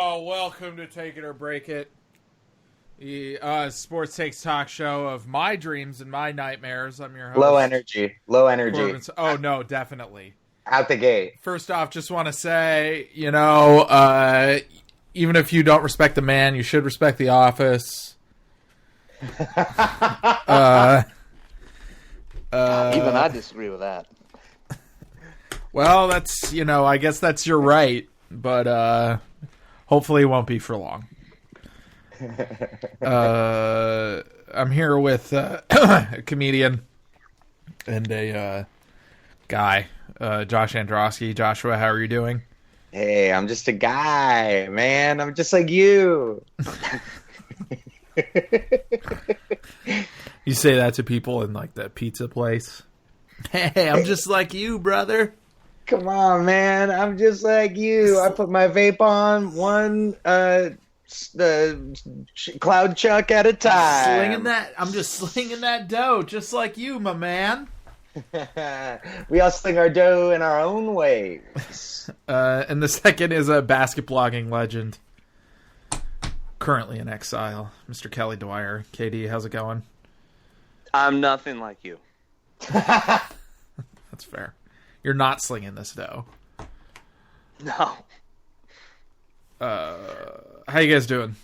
Oh, welcome to Take It or Break It, the sports takes talk show of my dreams and my nightmares. I'm your host. Low energy. Corbin. Oh, no, definitely. Out the gate. First off, just want to say, even if you don't respect the man, you should respect the office. Even I disagree with that. Well, that's, I guess that's your right, but hopefully it won't be for long. I'm here with a comedian and a guy, Josh Androsky. Joshua, how are you doing? Hey, I'm just a guy, man. I'm just like you. You say that to people in like that pizza place. Hey, I'm just like you, brother. Come on, man. I'm just like you. I put my vape on one cloud chuck at a time. I'm just slinging that dough, just like you, my man. We all sling our dough in our own ways. And the second is a basketblogging legend, currently in exile, Mr. Kelly Dwyer. KD, how's it going? I'm nothing like you. That's fair. You're not slinging this dough. No. How you guys doing?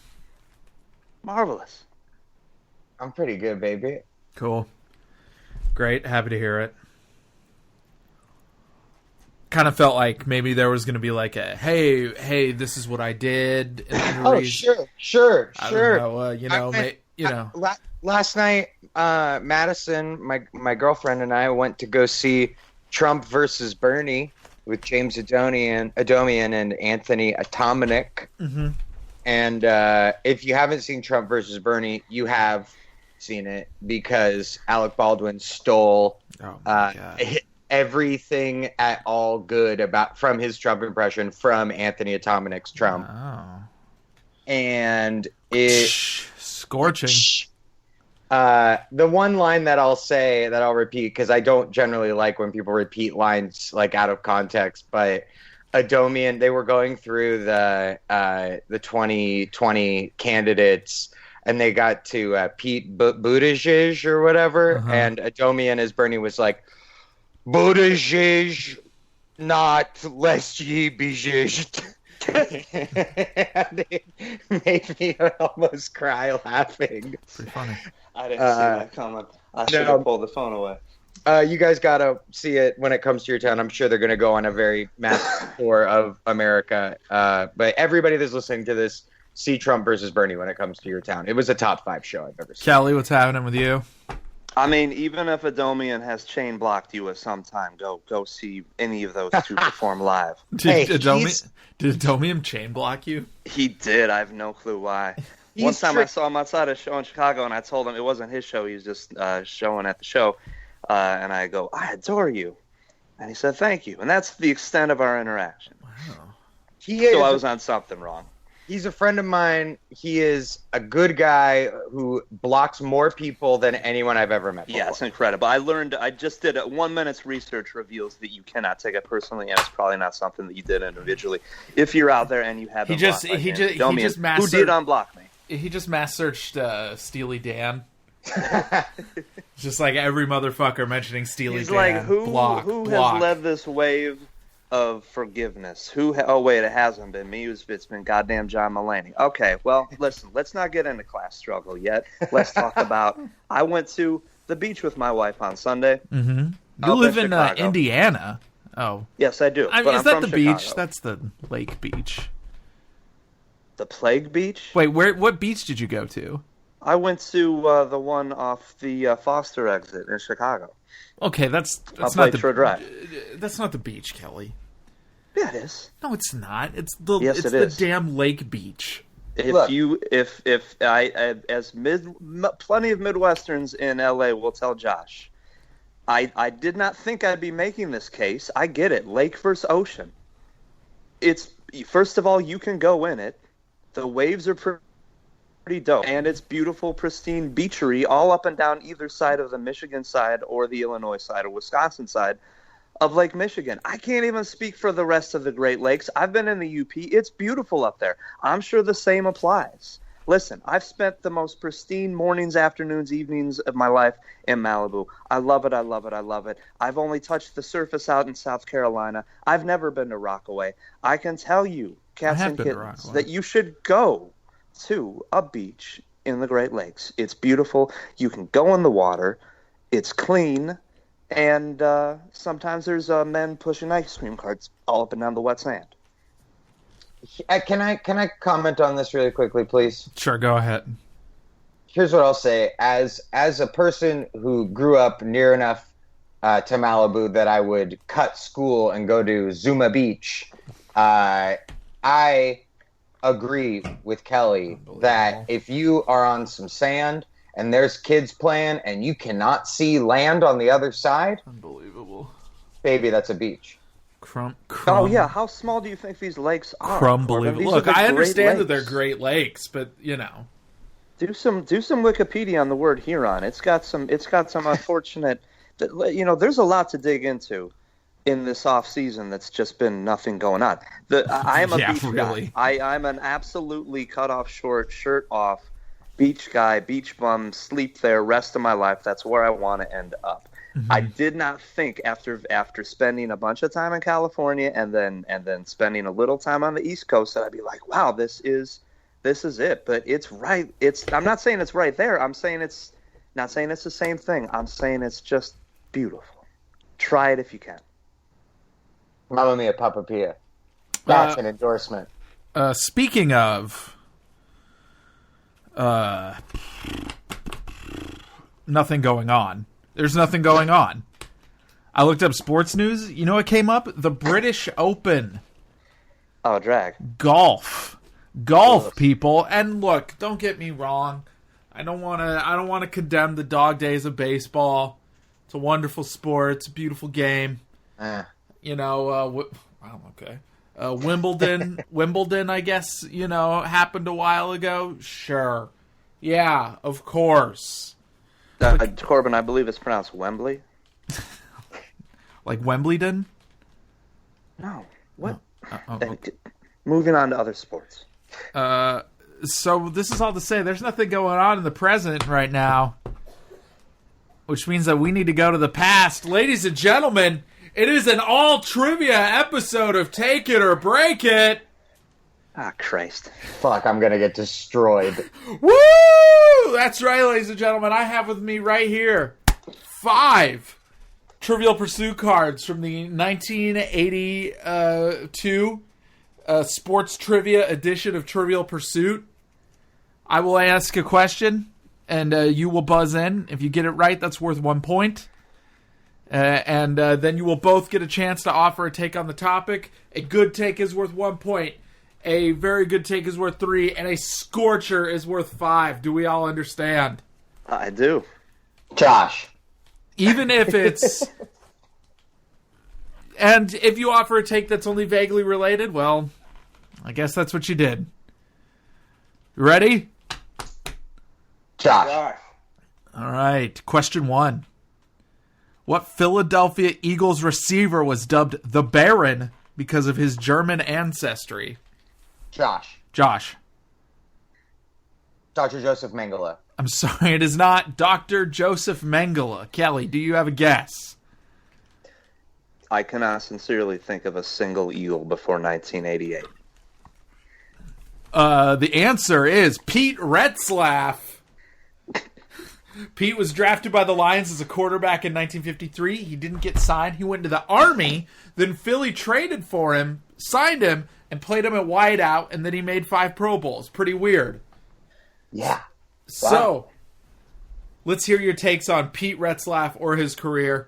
Marvelous. I'm pretty good, baby. Cool. Great. Happy to hear it. Kind of felt like maybe there was going to be like a, hey, this is what I did. Oh, sure. I don't know, Last night, Madison, my girlfriend, and I went to go see Trump versus Bernie with James Adomian and Anthony Atominik. Mm-hmm. And if you haven't seen Trump versus Bernie, you have seen it because Alec Baldwin stole everything at all good from his Trump impression from Anthony Atominik's Trump. Oh. And it scorching. The one line that I'll repeat, because I don't generally like when people repeat lines like out of context, but Adomian, they were going through the 2020 candidates, and they got to Pete Buttigieg or whatever, and Adomian as Bernie was like, Buttigieg, not lest ye be judged. It made me almost cry laughing. Pretty funny. I didn't see that comment. I should have pulled the phone away. You guys gotta see it when it comes to your town. I'm sure they're gonna go on a very massive tour of America. But everybody that's listening to this, see Trump versus Bernie when it comes to your town. It was a top 5 show I've ever seen. Kelly, what's happening with you? I mean, even if Adomian has chain blocked you at some time, go see any of those two perform live. Did Adomian chain block you? He did. I have no clue why. One time I saw him outside a show in Chicago, and I told him it wasn't his show. He was just showing at the show. And I go, I adore you. And he said, thank you. And that's the extent of our interaction. Wow. So I was on something wrong. He's a friend of mine. He is a good guy who blocks more people than anyone I've ever met before. Yeah, it's incredible. I just did 1 minute's research reveals that you cannot take it personally, and it's probably not something that you did individually. If you're out there and you haven't who did unblock me? He just mass searched Steely Dan. Just like every motherfucker mentioning Steely He's Dan. Like, who has led this wave of forgiveness? Oh wait, it hasn't been me. It's been goddamn John Mulaney. Okay, well, listen, let's not get into class struggle yet. Let's talk about. I went to the beach with my wife on Sunday. Mm-hmm. You live in Indiana. Oh, yes, I do. I mean, is that the Chicago. Beach? That's the lake beach. The Plague Beach? Wait, what beach did you go to? I went to the one off the Foster exit in Chicago. Okay, that's not the beach, Kelly. Yeah, it is. No, it's not. It's the yes, it's it the is. Damn lake beach. Plenty of Midwesterns in LA will tell Josh, I did not think I'd be making this case. I get it. Lake versus ocean. It's first of all, you can go in it. The waves are pretty dope, and it's beautiful, pristine beachery all up and down either side of the Michigan side or the Illinois side or Wisconsin side. of Lake Michigan. I can't even speak for the rest of the Great Lakes. I've been in the UP. It's beautiful up there. I'm sure the same applies. Listen, I've spent the most pristine mornings, afternoons, evenings of my life in Malibu. I love it. I love it. I love it. I've only touched the surface out in South Carolina. I've never been to Rockaway. I can tell you, cats and kittens, that you should go to a beach in the Great Lakes. It's beautiful. You can go in the water. It's clean. And sometimes there's men pushing ice cream carts all up and down the wet sand. Can I comment on this really quickly, please? Sure, go ahead. Here's what I'll say. As a person who grew up near enough to Malibu that I would cut school and go to Zuma Beach, I agree with Kelly that if you are on some sand and there's kids playing and you cannot see land on the other side, unbelievable, baby, that's a beach. Oh yeah, how small do you think these lakes are? Crumbly. Look, I understand that they're Great Lakes, but do some Wikipedia on the word Huron. It's got some unfortunate. There's a lot to dig into in this off season. That's just been nothing going on. I am a beach guy. I'm an absolutely cut off short, shirt off beach guy, beach bum, sleep there rest of my life. That's where I want to end up. Mm-hmm. I did not think after spending a bunch of time in California and then spending a little time on the East Coast that I'd be like, wow, this is it. But it's right. I'm not saying it's right there. I'm saying it's not saying it's the same thing. I'm saying it's just beautiful. Try it if you can. Mamma mia, Papa Pia. That's an endorsement. Speaking of nothing going on. There's nothing going on. I looked up sports news. You know what came up? The British Open. Oh, drag. Golf, people. And look, don't get me wrong. I don't want to condemn the dog days of baseball. It's a wonderful sport. It's a beautiful game. Okay. Wimbledon, I guess, happened a while ago. Sure. Yeah, of course. Corbin, I believe it's pronounced Wembley. Like Wembleyton? No. What? Moving on to other sports. So this is all to say there's nothing going on in the present right now, which means that we need to go to the past. Ladies and gentlemen, it is an all-trivia episode of Take It or Break It. Ah, Christ. Fuck, I'm going to get destroyed. Woo! That's right, ladies and gentlemen. I have with me right here 5 Trivial Pursuit cards from the 1982 Sports Trivia edition of Trivial Pursuit. I will ask a question, and you will buzz in. If you get it right, that's worth 1 point. And then you will both get a chance to offer a take on the topic. A good take is worth 1 point. A very good take is worth 3, and a scorcher is worth 5. Do we all understand? I do. Josh. Even if it's... And if you offer a take that's only vaguely related, well, I guess that's what you did. You ready? Josh. All right. Question 1. What Philadelphia Eagles receiver was dubbed the Baron because of his German ancestry? Josh. Dr. Joseph Mengele. I'm sorry, it is not Dr. Joseph Mengele. Kelly, do you have a guess? I cannot sincerely think of a single Eagle before 1988. The answer is Pete Retzlaff. Pete was drafted by the Lions as a quarterback in 1953. He didn't get signed. He went to the Army. Then Philly traded for him, signed him, and played him at wideout, and then he made 5 Pro Bowls. Pretty weird. Yeah. So, let's hear your takes on Pete Retzlaff or his career.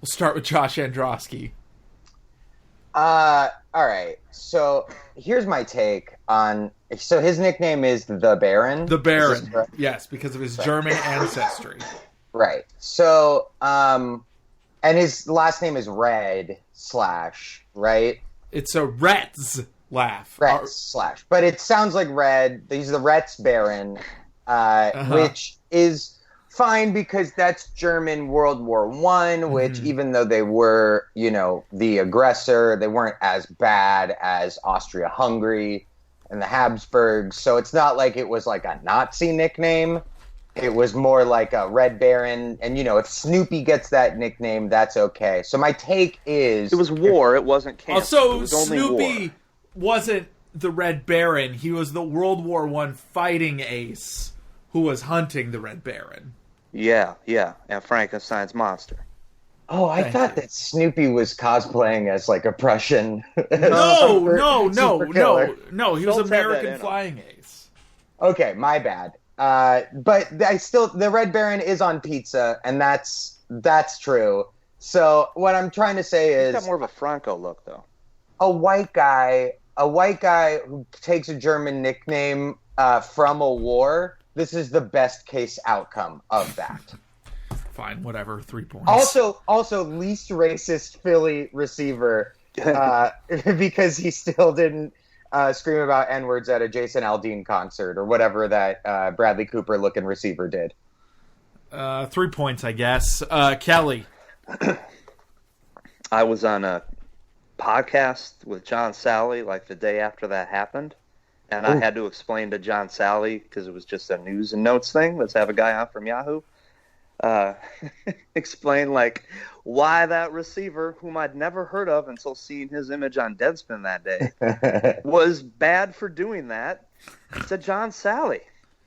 We'll start with Josh Androsky. All right. So, here's my take on... So, his nickname is The Baron? The Baron, yes, because of his German ancestry. Right. So, and his last name is Red / right? It's a Retzlaff. Retzlaff. But it sounds like Red. He's the Retz Baron, which is fine because that's German World War One, which even though they were, the aggressor, they weren't as bad as Austria-Hungary and the Habsburgs. So it's not like it was like a Nazi nickname. It was more like a Red Baron. And, if Snoopy gets that nickname, that's okay. So my take is... It was war. It wasn't camp. Also, it was only Snoopy war. wasn't the Red Baron. He was the World War I fighting ace who was hunting the Red Baron. Yeah. And Frankenstein's monster. Oh, I thought that Snoopy was cosplaying as like a Prussian. No. He was Schultz American flying ace. Okay, my bad. But the Red Baron is on pizza, and that's true. So what I'm trying to say is, he's got more of a Franco look, though. A white guy who takes a German nickname from a war. This is the best case outcome of that. Fine, whatever. 3 points. Also, least racist Philly receiver because he still didn't scream about N-words at a Jason Aldean concert or whatever that Bradley Cooper-looking receiver did. 3 points, I guess. Kelly. I was on a podcast with John Sally like the day after that happened, and I had to explain to John Sally, because it was just a news and notes thing, let's have a guy on from Yahoo, explain like why that receiver, whom I'd never heard of until seeing his image on Deadspin that day, was bad for doing that to John Sally.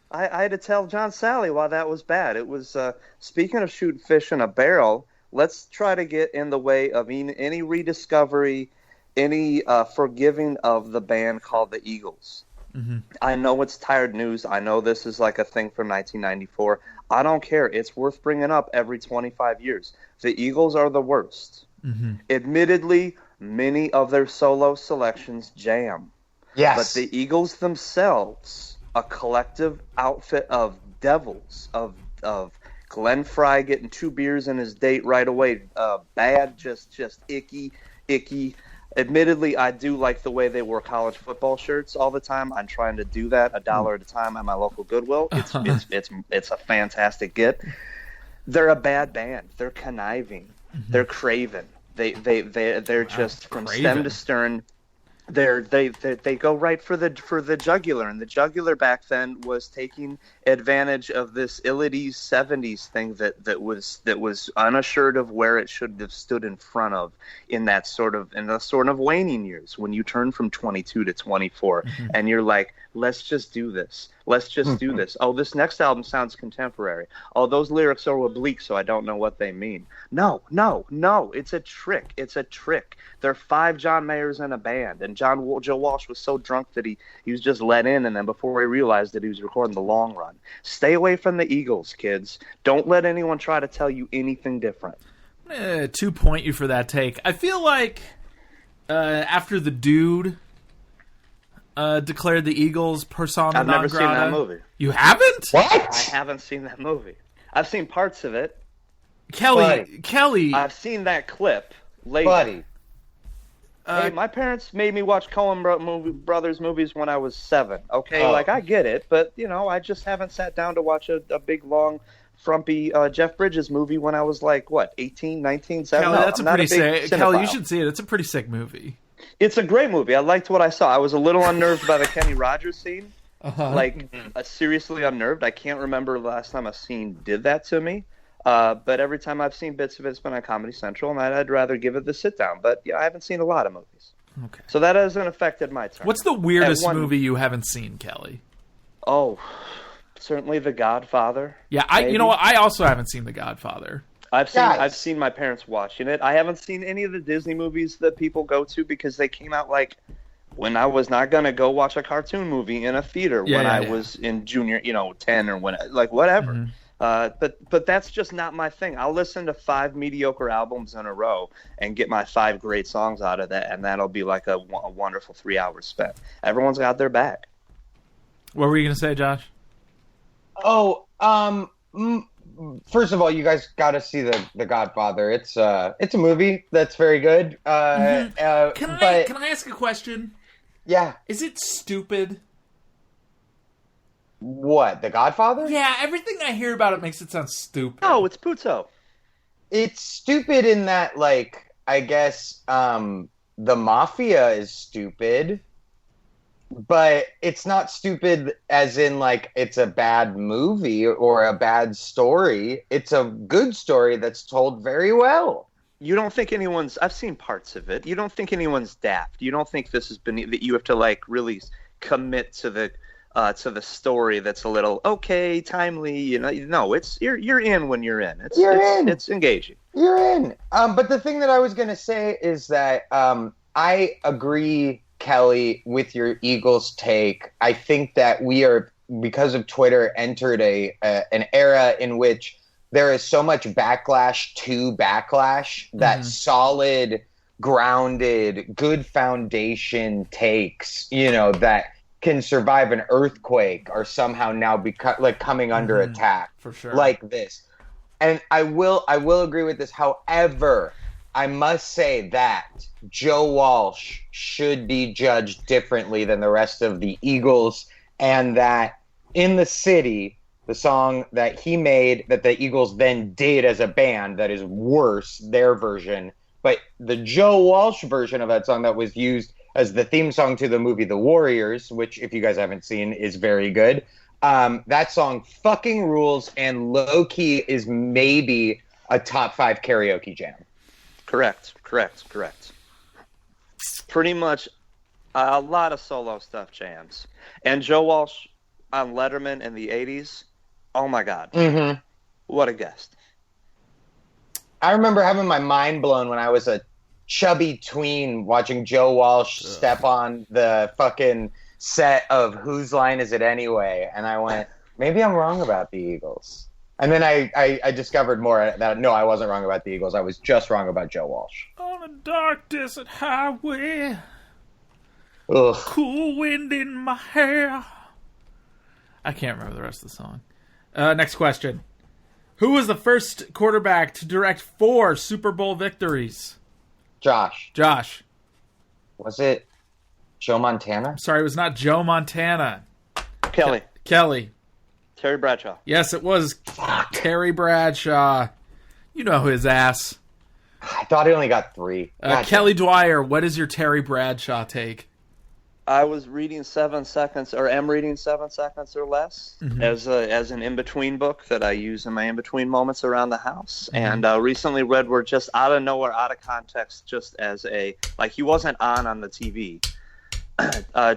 I had to tell John Sally why that was bad. It was, speaking of shooting fish in a barrel, let's try to get in the way of any rediscovery, any forgiving of the band called the Eagles. Mm-hmm. I know it's tired news. I know this is like a thing from 1994. I don't care. It's worth bringing up every 25 years. The Eagles are the worst. Mm-hmm. Admittedly, many of their solo selections jam. Yes. But the Eagles themselves, a collective outfit of devils, of Glenn Fry getting 2 beers in his date right away, bad, just icky. Admittedly, I do like the way they wore college football shirts all the time. I'm trying to do that $1 at a time at my local Goodwill. It's a fantastic get. They're a bad band. They're conniving. Mm-hmm. They're craven. They're just from stem to stern. They go right for the jugular, and the jugular back then was taking advantage of this Iliades 70s thing that was unassured of where it should have stood in front of in the sort of waning years when you turn from 22 to 24, and you're like, let's just do this. Let's just do this. Oh, this next album sounds contemporary. Oh, those lyrics are oblique, so I don't know what they mean. No. It's a trick. There are 5 John Mayers in a band, and Joe Walsh was so drunk that he was just let in, and then before he realized that he was recording The Long Run. Stay away from the Eagles, kids. Don't let anyone try to tell you anything different. 2 point you for that take. I feel like after the dude declared the Eagles persona non grata. I've never seen that movie. You haven't? What? I haven't seen that movie. I've seen parts of it. Kelly. I've seen that clip later. Buddy. Hey, my parents made me watch Coen Brothers movies when I was 7. Okay, I get it, but I just haven't sat down to watch a big, long, frumpy Jeff Bridges movie when I was 18, 19, 7. Kelly, no, that's a pretty sick. Kelly, you should see it. It's a pretty sick movie. It's a great movie. I liked what I saw. I was a little unnerved by the Kenny Rogers scene. Seriously unnerved. I can't remember the last time a scene did that to me. But every time I've seen bits of it, it's been on Comedy Central, and I'd rather give it the sit down. But I haven't seen a lot of movies. Okay. So that hasn't affected my turn. What's the weirdest movie you haven't seen, Kelly? Oh, certainly The Godfather. Yeah, I also haven't seen The Godfather. I've seen my parents watching it. I haven't seen any of the Disney movies that people go to because they came out when I was not going to go watch a cartoon movie in a theater when I was in junior, 10 or whatever. Mm-hmm. But that's just not my thing. I'll listen to 5 mediocre albums in a row and get my 5 great songs out of that, and that'll be like a wonderful 3 hours spent. Everyone's got their back. What were you going to say, Josh? Oh, first of all, you guys got to see the Godfather. It's a movie that's very good. Can I ask a question? Yeah. Is it stupid? What, The Godfather? Yeah, everything I hear about it makes it sound stupid. Oh, it's Puto. It's stupid in that, like, I guess the mafia is stupid, but it's not stupid as in, like, it's a bad movie or a bad story. It's a good story that's told very well. You don't think anyone's... I've seen parts of it. You don't think anyone's daft. You don't think this is that you have to, like, really commit to the story that's a little timely, you know. No, it's you're in when you're in. It's engaging. You're in. But the thing that I was gonna say is that I agree, Kelly, with your Eagles take. I think that we are, because of Twitter, entered an era in which there is so much backlash to backlash that solid, grounded, good foundation takes, you know, that can survive an earthquake are somehow now coming under attack, for sure, like this. And I will agree with this. However, I must say that Joe Walsh should be judged differently than the rest of the Eagles, and that In the City, the song that he made that the Eagles then did as a band that is worse, their version, but the Joe Walsh version of that song that was used as the theme song to the movie The Warriors, which, if you guys haven't seen, is very good. That song fucking rules, and low-key is maybe a top 5 karaoke jam. Correct. Pretty much a lot of solo stuff jams. And Joe Walsh on Letterman in the 80s, oh my God. Mm-hmm. What a guest. I remember having my mind blown when I was a chubby tween watching Joe Walsh step on the fucking set of Whose Line Is It Anyway? And I went, maybe I'm wrong about the Eagles. And then I discovered more that, no, I wasn't wrong about the Eagles. I was just wrong about Joe Walsh. On a dark desert highway, Ugh. cool wind in my hair. I can't remember the rest of the song. Next question. Who was the first quarterback to direct 4 Super Bowl victories? Josh. Was it Joe Montana? I'm sorry, it was not Joe Montana. Kelly. Terry Bradshaw. Yes, it was Terry Bradshaw. You know his ass. I thought he only got 3. Kelly Dwyer, what is your Terry Bradshaw take? I was reading 7 Seconds, or am reading 7 Seconds or Less as an in-between book that I use in my in-between moments around the house. And recently read where just out of nowhere, out of context, just as he wasn't on the TV.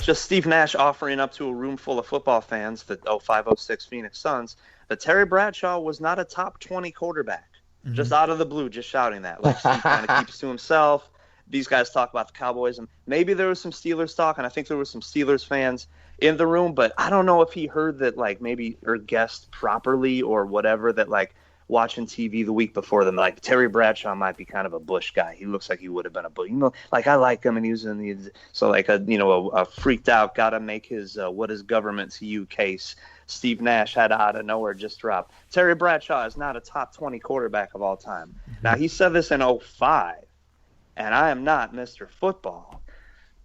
Just Steve Nash offering up to a room full of football fans, the 05-06 Phoenix Suns, that Terry Bradshaw was not a top 20 quarterback. Just out of the blue, just shouting that. Like, Steve kind of keeps to himself. These guys talk about the Cowboys, and maybe there was some Steelers talk, and I think there were some Steelers fans in the room, but I don't know if he heard that, like, maybe, or guessed properly or whatever, that, like, watching TV the week before them, like, Terry Bradshaw might be kind of a Bush guy. He looks like he would have been a Bush. You know, like, I like him, and he was in the, so, like, a freaked out, got to make his what is government to you case. Steve Nash had out of nowhere just drop. Terry Bradshaw is not a top 20 quarterback of all time. Now, he said this in 05. And I am not Mr. Football,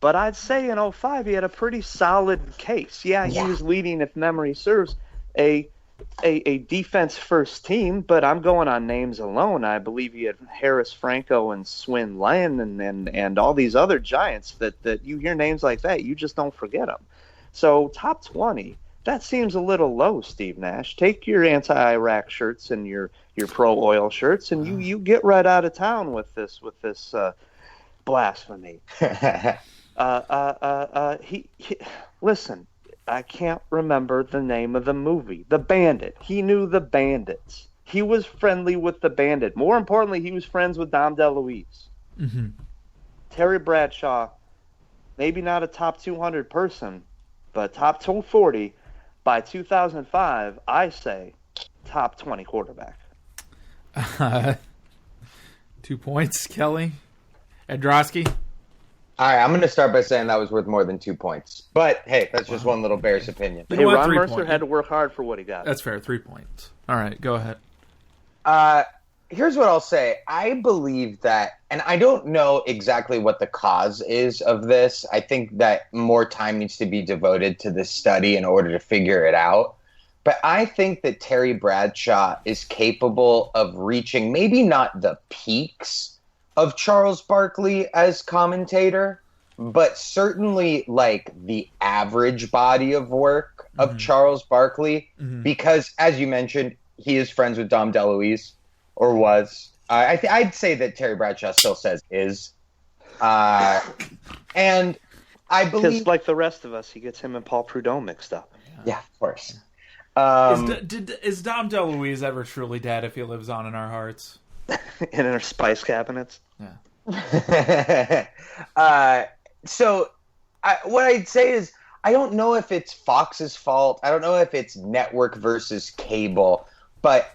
but I'd say in 05 he had a pretty solid case. Yeah, he was leading, if memory serves, a defense first team, but I'm going on names alone. I believe he had Harris Franco and Swin Lane and all these other giants that you hear names like that, you just don't forget them. So top 20, that seems a little low, Steve Nash. Take your anti-Iraq shirts and your pro-oil shirts, and you get right out of town with this blasphemy. Listen, I can't remember the name of the movie. The Bandit. He knew the bandits. He was friendly with the bandit. More importantly, he was friends with Dom DeLuise. Mm-hmm. Terry Bradshaw, maybe not a top 200 person, but top 240. By 2005, I say top 20 quarterback. 2 points, Kelly. Androsky? All right, I'm going to start by saying that was worth more than 2 points. But, hey, that's just one little Bears opinion. Hey, Ron Mercer had to work hard for what he got. That's fair, 3 points. All right, go ahead. Here's what I'll say. I believe that, and I don't know exactly what the cause is of this. I think that more time needs to be devoted to this study in order to figure it out. but I think that Terry Bradshaw is capable of reaching maybe not the peaks of Charles Barkley as commentator, but certainly like the average body of work of Charles Barkley, because as you mentioned, he is friends with Dom DeLuise, or was. I'd say that Terry Bradshaw still says is. And I believe... Because like the rest of us, he gets him and Paul Prudhomme mixed up. Yeah, of course. Is Dom DeLuise ever truly dead if he lives on in our hearts? In our spice cabinets? Yeah. So what I'd say is, I don't know if it's Fox's fault. I don't know if it's network versus cable. But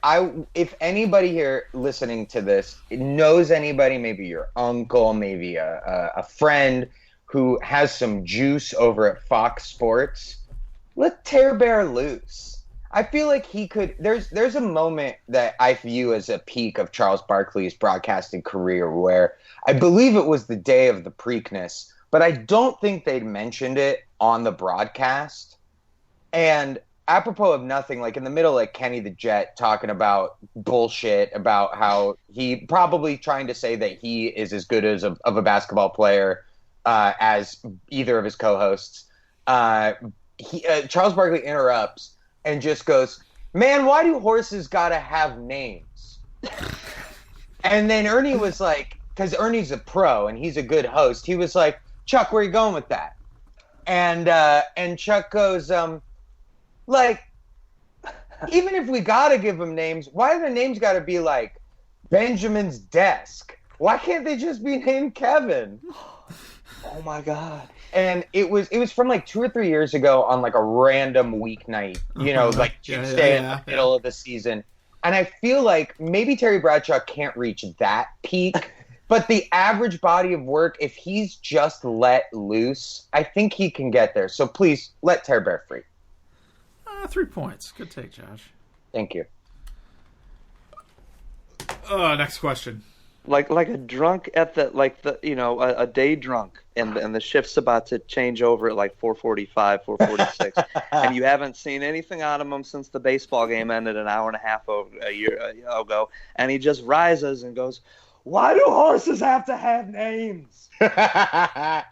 if anybody here listening to this knows anybody, maybe your uncle, maybe a friend who has some juice over at Fox Sports, let Tear Bear loose. I feel like he could. There's a moment that I view as a peak of Charles Barkley's broadcasting career where I believe it was the day of the Preakness, but I don't think they'd mentioned it on the broadcast. And apropos of nothing, like in the middle, like Kenny the Jet talking about bullshit about how he probably trying to say that he is as good as of a basketball player as either of his co-hosts. Charles Barkley interrupts and just goes, "Man, why do horses gotta have names?" And then Ernie was like, because Ernie's a pro and he's a good host, he was like, "Chuck, where are you going with that?" And Chuck goes, like, even if we gotta give them names, why do the names gotta be like Benjamin's desk? Why can't they just be named Kevin? Oh my God. And it was from like 2 or 3 years ago on like a random weeknight, like Tuesday in the middle of the season. And I feel like maybe Terry Bradshaw can't reach that peak, but the average body of work, if he's just let loose, I think he can get there. So please let Terry Bear free. 3 points. Good take, Josh. Thank you. Next question. Like a drunk at a day drunk, and the shift's about to change over at like 4:45, 4:46, and you haven't seen anything out of him since the baseball game ended an hour and a half a year ago, and he just rises and goes, "Why do horses have to have names?" I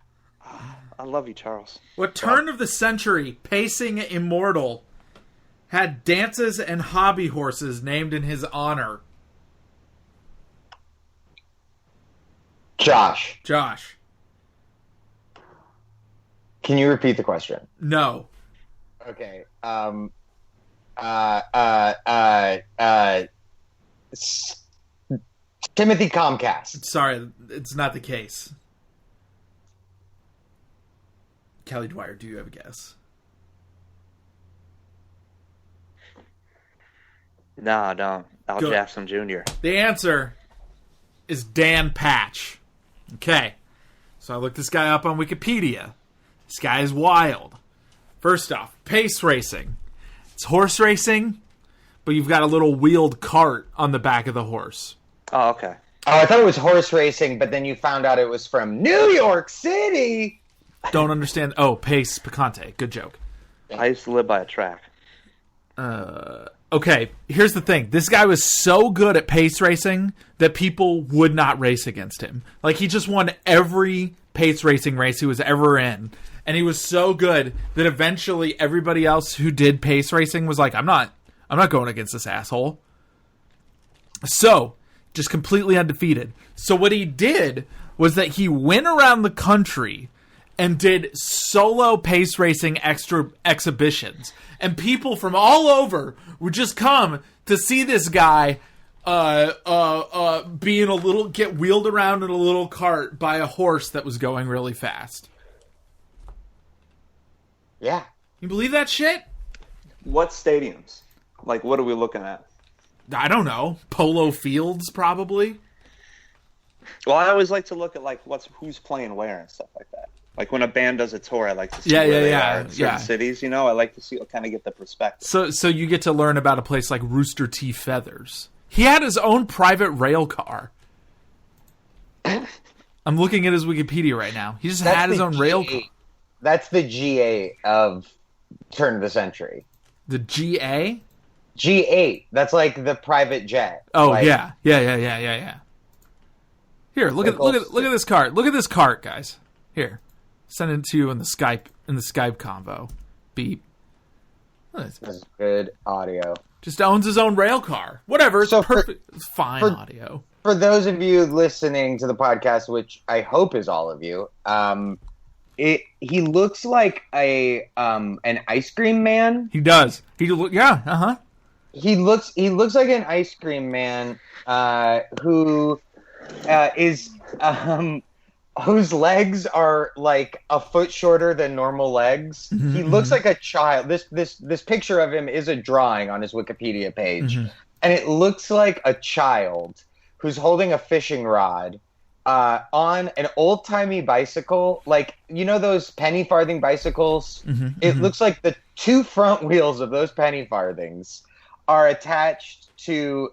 love you, Charles. What turn of the century pacing immortal had dances and hobby horses named in his honor? Josh. Can you repeat the question? No. Okay. Timothy Comcast. Sorry, it's not the case. Kelly Dwyer, do you have a guess? No, I don't. Al Jackson Jr. The answer is Dan Patch. Okay. So I looked this guy up on Wikipedia. This guy is wild. First off, pace racing. It's horse racing, but you've got a little wheeled cart on the back of the horse. Oh, okay. Oh, I thought it was horse racing, but then you found out it was from New York City. Don't understand. Oh, Pace Picante. Good joke. I used to live by a track. Okay, here's the thing. This guy was so good at pace racing that people would not race against him. Like, he just won every pace racing race he was ever in. And he was so good that eventually everybody else who did pace racing was like, I'm not going against this asshole. So, just completely undefeated. So what he did was that he went around the country and did solo pace racing exhibitions. And people from all over would just come to see this guy get wheeled around in a little cart by a horse that was going really fast. Yeah. You believe that shit? What stadiums? Like, what are we looking at? I don't know. Polo Fields, probably. Well, I always like to look at, like, who's playing where and stuff like that. Like, when a band does a tour, I like to see where they are in certain cities, I like to see, kind of get the perspective. So you get to learn about a place like Rooster T. Feathers. He had his own private rail car. I'm looking at his Wikipedia right now. He just had his own rail car. That's the GA of turn of the century. The GA? G8. That's like the private jet. Oh, like, yeah. Here, look at this cart. Look at this cart, guys. Here. Send it to you in the Skype convo. Beep. That's good audio. Just owns his own rail car. Whatever. It's perfect. It's fine audio. For those of you listening to the podcast, which I hope is all of you, he looks like an ice cream man. He does. He looks like an ice cream man who is whose legs are like a foot shorter than normal legs. Mm-hmm, he looks like a child. This picture of him is a drawing on his Wikipedia page, and it looks like a child who's holding a fishing rod on an old-timey bicycle, like, you know those penny farthing bicycles? It looks like the two front wheels of those penny farthings are attached to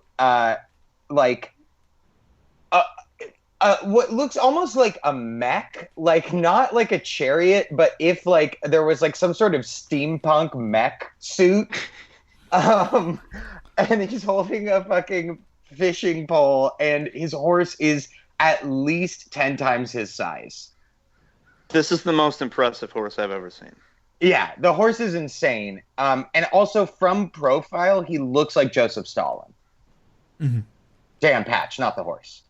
what looks almost like a mech, like not like a chariot, but if like there was like some sort of steampunk mech suit, and he's holding a fucking fishing pole, and his horse is at least 10 times his size. This is the most impressive horse I've ever seen. Yeah, the horse is insane. And also from profile, he looks like Joseph Stalin. Dan Patch, not the horse.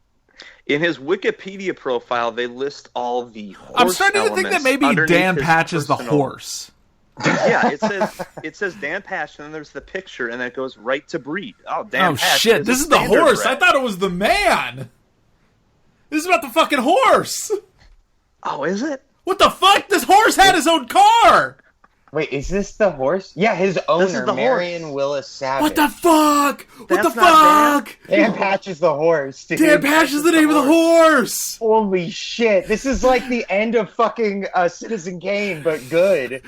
In his Wikipedia profile, they list all the horse I'm starting to think that maybe Dan Patch is the horse. Yeah, it says Dan Patch, and then there's the picture, and then it goes right to breed. Oh, Dan Patch. Oh, shit, this is the horse. I thought it was the man. This is about the fucking horse. Oh, is it? What the fuck? This horse had his own car. Wait, is this the horse? Yeah, his owner, Marion horse. Willis Savage. What the fuck? What the fuck? Dan Patch is the horse, dude. Dan Patch is the name of the horse. Holy shit. This is like the end of fucking Citizen Kane, but good.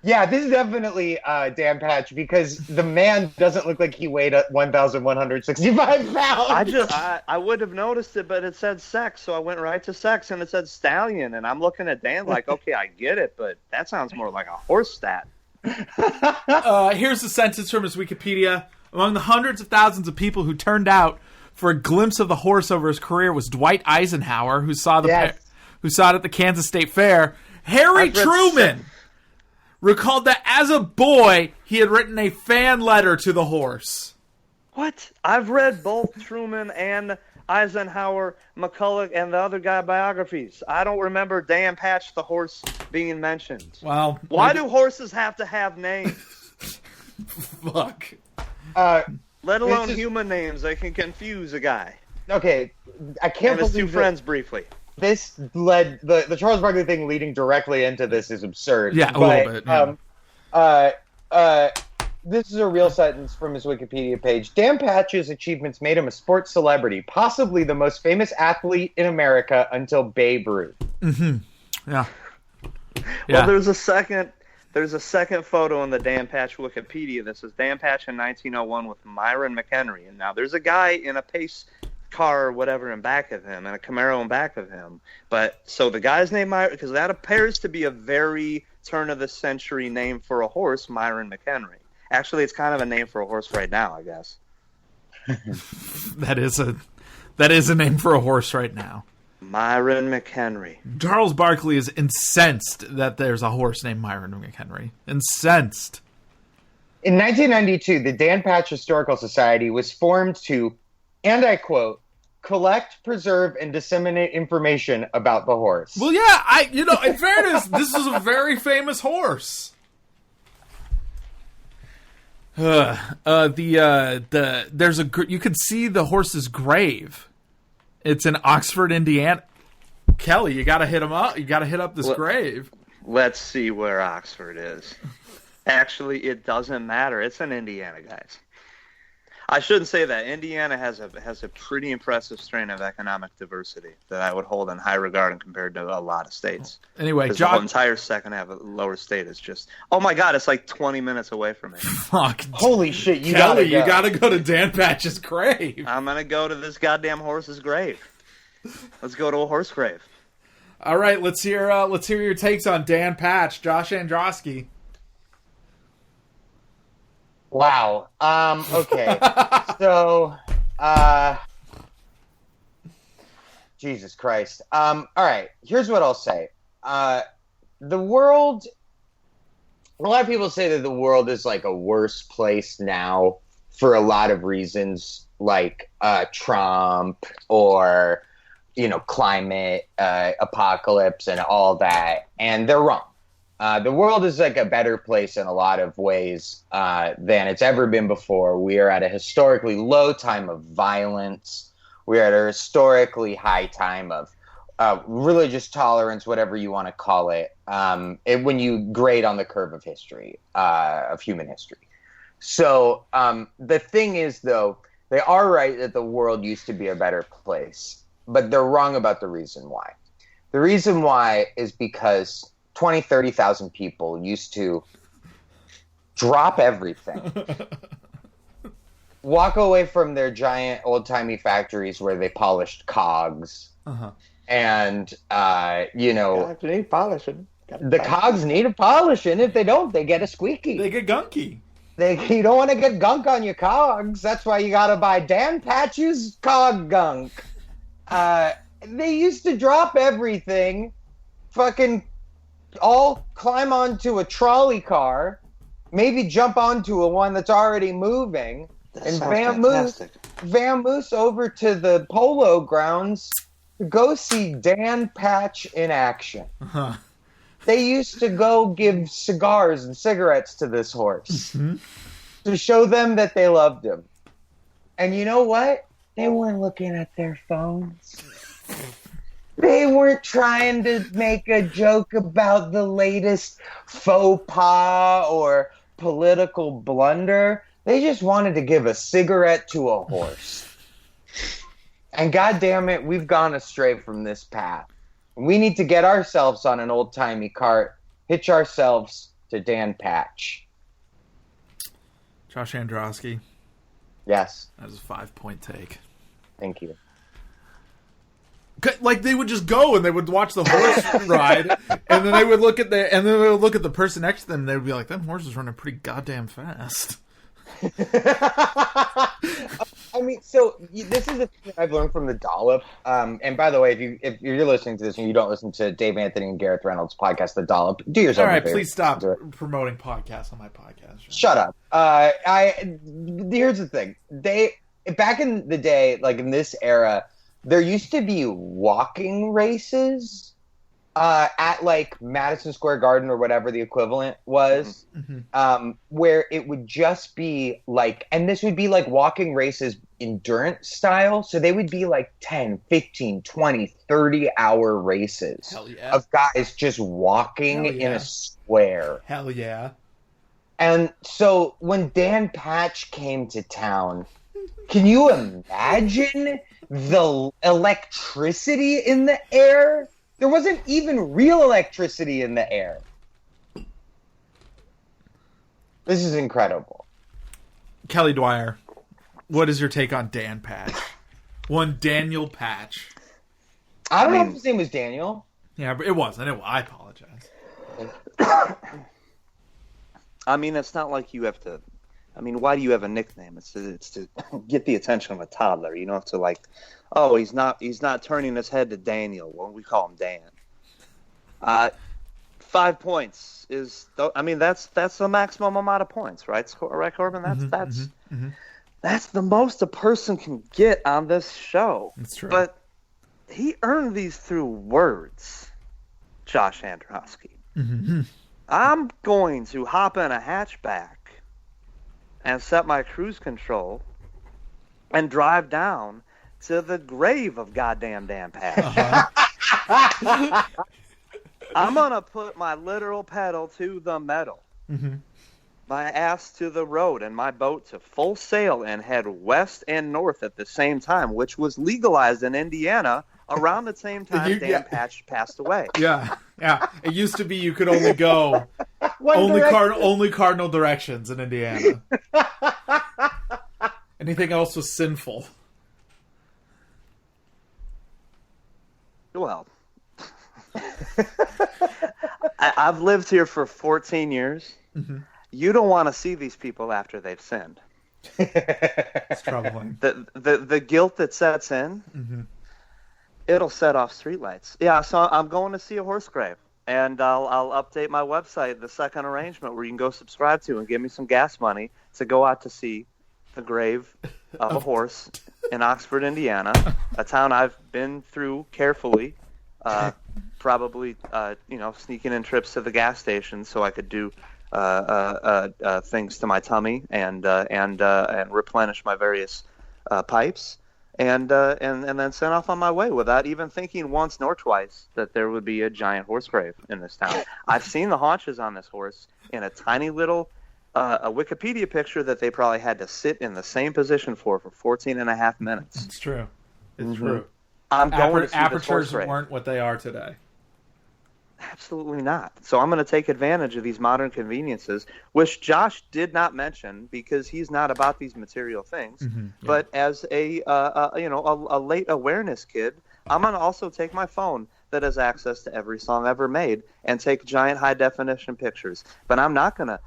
Yeah, this is definitely Dan Patch, because the man doesn't look like he weighed 1,165 pounds. I would have noticed it, but it said sex, so I went right to sex, and it said stallion, and I'm looking at Dan like, okay, I get it, but that sounds more like a horse stat. Here's a sentence from his Wikipedia. Among the hundreds of thousands of people who turned out for a glimpse of the horse over his career was Dwight Eisenhower, who saw it at the Kansas State Fair. Harry Truman recalled that as a boy, he had written a fan letter to the horse. What? I've read both Truman and Eisenhower, McCulloch, and the other guy biographies. I don't remember Dan Patch, the horse, being mentioned. Well, why do horses have to have names? Fuck. Let alone human names. They can confuse a guy. Okay, I can't believe his two friends briefly. This led the Charles Barkley thing leading directly into this is absurd. Yeah, a little bit. Yeah. This is a real sentence from his Wikipedia page. Dan Patch's achievements made him a sports celebrity, possibly the most famous athlete in America until Babe Ruth. Yeah. Well, there's a second photo in the Dan Patch Wikipedia that says Dan Patch in 1901 with Myron McHenry, and now there's a guy in a pace car or whatever in back of him, and a Camaro in back of him. But so the guy's name Myron, because that appears to be a very turn of the century name for a horse, Myron McHenry. Actually, it's kind of a name for a horse right now, I guess. That is a name for a horse right now. Myron McHenry. Charles Barkley is incensed that there's a horse named Myron McHenry. Incensed. In 1992, the Dan Patch Historical Society was formed to, and I quote, collect, preserve, and disseminate information about the horse. Well, yeah, in fairness, this is a very famous horse. You can see the horse's grave. It's in Oxford, Indiana. Kelly, you got to hit him up. You got to hit up this grave. Let's see where Oxford is. Actually, it doesn't matter. It's in Indiana, guys. I shouldn't say that. Indiana has a pretty impressive strain of economic diversity that I would hold in high regard and compared to a lot of states. Anyway, the whole entire second half of the lower state is just, oh my god, it's like 20 minutes away from me. Fuck. Holy shit, you gotta go to Dan Patch's grave. I'm gonna go to this goddamn horse's grave. Let's go to a horse grave. All right, let's hear your takes on Dan Patch, Josh Androsky. Wow. Okay. So, Jesus Christ. All right. Here's what I'll say. The world. A lot of people say that the world is like a worse place now for a lot of reasons, like Trump or climate apocalypse and all that, and they're wrong. The world is like a better place in a lot of ways than it's ever been before. We are at a historically low time of violence. We are at a historically high time of religious tolerance, whatever you want to call it, when you grade on the curve of history, of human history. So the thing is, though, they are right that the world used to be a better place, but they're wrong about the reason why. The reason why is because 20, 30,000 people used to drop everything, walk away from their giant old-timey factories where they polished cogs, and, Cogs need polishing. The cogs need a polishing. If they don't, they get a squeaky. They get gunky. You don't want to get gunk on your cogs. That's why you got to buy Dan Patch's cog gunk. They used to drop everything, fucking all climb onto a trolley car, maybe jump onto a one that's already moving, and vamoose over to the polo grounds to go see Dan Patch in action. They used to go give cigars and cigarettes to this horse to show them that they loved him. And you know what? They weren't looking at their phones. They weren't trying to make a joke about the latest faux pas or political blunder. They just wanted to give a cigarette to a horse. And goddamn it, we've gone astray from this path. We need to get ourselves on an old-timey cart, hitch ourselves to Dan Patch. Josh Androsky. Yes. That was a 5-point take. Thank you. Like they would just go and they would watch the horse ride, and then they would look at the person next to them, and they would be like, "That horse is running pretty goddamn fast." I mean, so this is a thing I've learned from the Dollop. And by the way, if you're listening to this and you don't listen to Dave Anthony and Gareth Reynolds' podcast, The Dollop, do yourself all right. a favor. Please stop promoting podcasts on my podcast. Shut up. Here's the thing. Back in the day, like in this era, there used to be walking races at like Madison Square Garden or whatever the equivalent was, where it would just be like, and this would be like walking races endurance style. So they would be like 10, 15, 20, 30-hour races of guys just walking in a square. Hell yeah. And so when Dan Patch came to town, can you imagine the electricity in the air? There wasn't even real electricity in the air. This is incredible. Kelly Dwyer, what is your take on Dan Patch? One Daniel Patch. I don't know if his name was Daniel. Yeah, but it wasn't. I apologize. I mean, it's not like you have to. I mean, why do you have a nickname? It's to get the attention of a toddler. You don't have to like, oh, he's not turning his head to Daniel. Well, we call him Dan. 5 points is. I mean, that's the maximum amount of points, right? Right, Corbin? That's the most a person can get on this show. That's true. But he earned these through words, Josh Androsky. I'm going to hop in a hatchback and set my cruise control and drive down to the grave of goddamn Dan Patch. I'm going to put my literal pedal to the metal, my ass to the road, and my boat to full sail and head west and north at the same time, which was legalized in Indiana around the same time Dan Patch passed away. Yeah. It used to be you could only go only cardinal directions in Indiana. Anything else was sinful. Well, I've lived here for 14 years, You don't want to see these people after they've sinned. It's troubling. The guilt that sets in, Mm-hmm. it'll set off streetlights. Yeah, so I'm going to see a horse grave, and I'll update my website, the second arrangement, where you can go subscribe to and give me some gas money to go out to see the grave of a horse in Oxford, Indiana, a town I've been through carefully, probably sneaking in trips to the gas station so I could do things to my tummy and replenish my various pipes, and then sent off on my way without even thinking once nor twice that there would be a giant horse grave in this town. I've seen the haunches on this horse in a tiny little a Wikipedia picture that they probably had to sit in the same position for 14 and a half minutes. It's true. It's Mm-hmm. true. I'm going to see this horse Apertures grave. weren't what they are today. Absolutely not. So I'm going to take advantage of these modern conveniences, which Josh did not mention because he's not about these material things. Mm-hmm, yeah. But as a late awareness kid, I'm going to also take my phone that has access to every song ever made and take giant high definition pictures. But I'm not gonna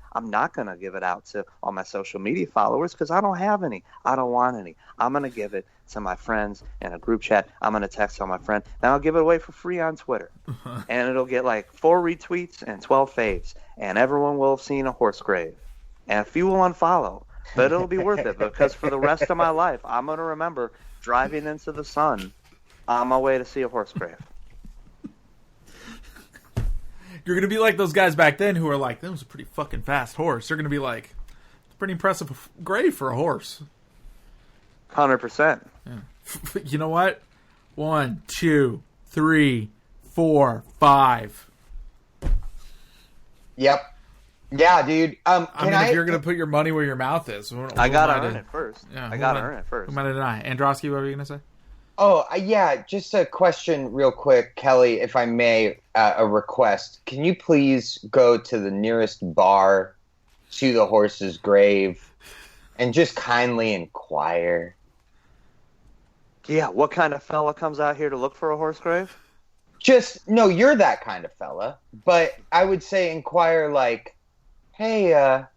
give it out to all my social media followers because I don't have any. I don't want any. I'm gonna give it to my friends in a group chat. I'm gonna text all my friends. Then I'll give it away for free on Twitter, and it'll get like 4 retweets and 12 faves, and everyone will have seen a horse grave, and a few will unfollow. But it'll be worth it because for the rest of my life, I'm gonna remember driving into the sun on my way to see a horse grave. You're going to be like those guys back then who are like, that was a pretty fucking fast horse. They're going to be like, it's pretty impressive grave for a horse. 100%. Yeah. You know what? 1, 2, 3, 4, 5. Yep. Yeah, dude. If you're going to put your money where your mouth is. I got to earn it first. Yeah, I got to earn it first. Who am I to deny? Androsky, what were you going to say? Oh, yeah, just a question real quick, Kelly, if I may, a request. Can you please go to the nearest bar to the horse's grave and just kindly inquire? Yeah, what kind of fella comes out here to look for a horse grave? No, you're that kind of fella, but I would say inquire like, hey, how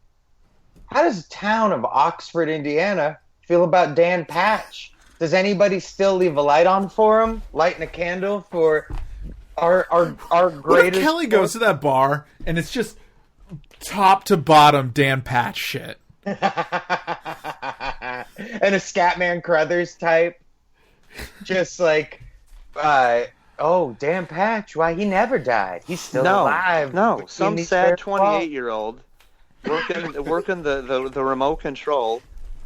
does the town of Oxford, Indiana feel about Dan Patch? Does anybody still leave a light on for him? Lighting a candle for our greatest... What if Kelly goes to that bar and it's just top to bottom Dan Patch shit? And a Scatman Crothers type. Just like, Dan Patch, why, he never died. He's still alive. No, some sad 28-year-old working the remote control,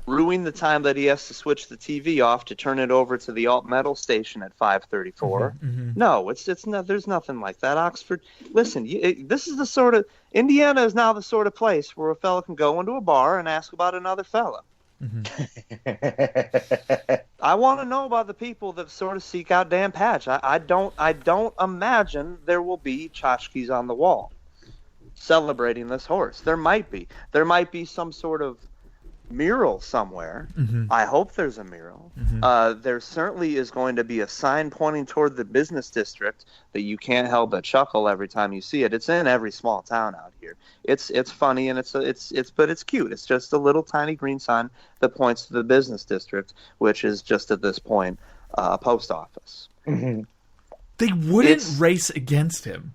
ruining the time that he has to switch the TV off to turn it over to the alt metal station at 5:34. Mm-hmm. No, it's not. There's nothing like that. Oxford. Listen, this is the sort of Indiana is now the sort of place where a fella can go into a bar and ask about another fella. Mm-hmm. I want to know about the people that sort of seek out Dan Patch. I don't imagine there will be tchotchkes on the wall celebrating this horse. There might be some sort of mural somewhere. Mm-hmm. I hope there's a mural. Mm-hmm. There certainly is going to be a sign pointing toward the business district that you can't help but chuckle every time you see it. It's in every small town out here. It's funny and it's cute. It's just a little tiny green sign that points to the business district, which is just at this point a post office. Mm-hmm. They wouldn't race against him.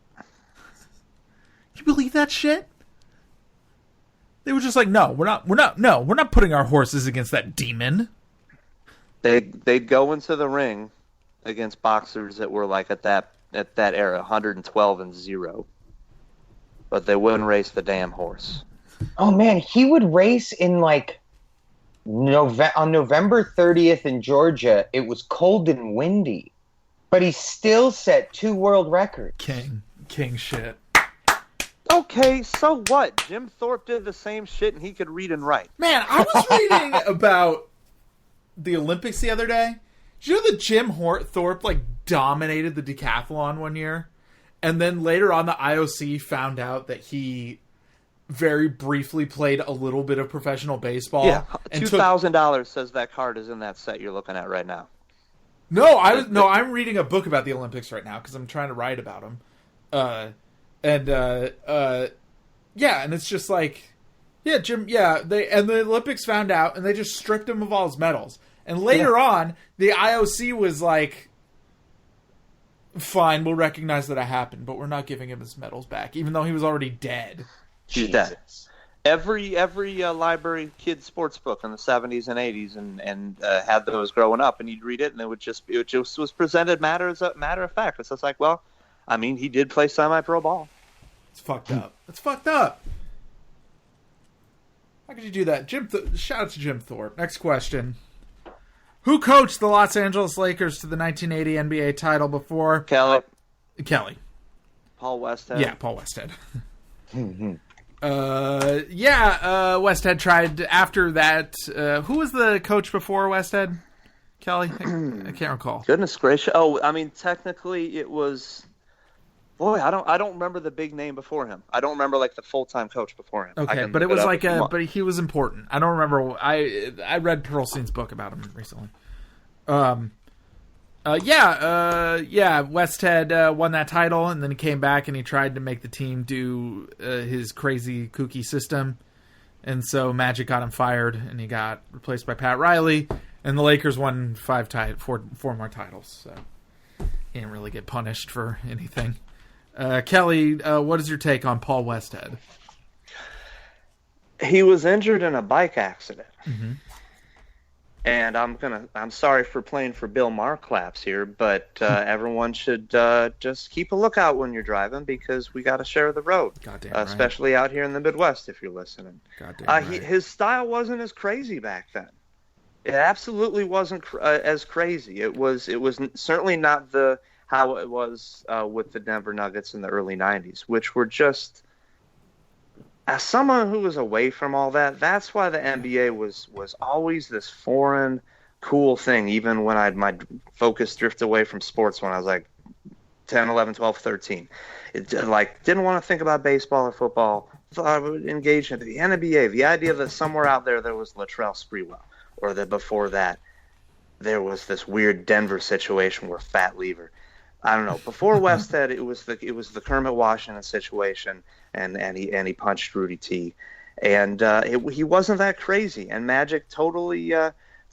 You believe that shit? They were just like, no, we're not putting our horses against that demon. They'd go into the ring against boxers that were like at that era, 112-0, but they wouldn't race the damn horse. Oh man, he would race in like on November 30th in Georgia. It was cold and windy, but he still set 2 world records. King shit. Okay, so what? Jim Thorpe did the same shit and he could read and write. Man, I was reading about the Olympics the other day. Did you know that Jim Thorpe like dominated the decathlon one year? And then later on the IOC found out that he very briefly played a little bit of professional baseball. Yeah, $2,000 says that card is in that set you're looking at right now. I'm reading a book about the Olympics right now because I'm trying to write about them. And it's just like Yeah, Jim. Yeah, the Olympics found out, and they just stripped him of all his medals. And later on, the IOC was like, "Fine, we'll recognize that it happened, but we're not giving him his medals back, even though he was already dead." He's dead. Every library kid sports book in the 70s and 80s and had those growing up, and you'd read it, and it just was presented as a matter of fact. It's just like, well, I mean, he did play semi-pro ball. It's fucked up. It's fucked up. How could you do that? Shout out to Jim Thorpe. Next question. Who coached the Los Angeles Lakers to the 1980 NBA title before? Kelly. Paul Westhead. Yeah, Paul Westhead. Westhead tried after that. Who was the coach before Westhead? Kelly? I can't recall. Goodness gracious. Oh, I mean, technically it was... Boy, I don't remember the big name before him. I don't remember like the full-time coach before him. Okay, but it was like but he was important. I don't remember. I read Perlstein's book about him recently. Westhead won that title, and then he came back and he tried to make the team do his crazy kooky system, and so Magic got him fired, and he got replaced by Pat Riley, and the Lakers won four more titles. So he didn't really get punished for anything. Kelly, what is your take on Paul Westhead? He was injured in a bike accident. Mm-hmm. And I'm sorry for playing for Bill Maher claps here, but everyone should just keep a lookout when you're driving, because we got to share the road. Goddamn right. Especially out here in the Midwest, if you're listening. Goddamn right. His style wasn't as crazy back then. It absolutely wasn't as crazy. It was certainly not how it was with the Denver Nuggets in the early 90s, which were just... As someone who was away from all that, that's why the NBA was always this foreign, cool thing, even when my focus drift away from sports when I was like 10, 11, 12, 13. Didn't want to think about baseball or football. Thought I would engage in the NBA. The idea that somewhere out there was Latrell Sprewell, or that before that there was this weird Denver situation where Fat Lever. I don't know. Before Westhead, it was the Kermit Washington situation, and he punched Rudy T, and he wasn't that crazy. And Magic totally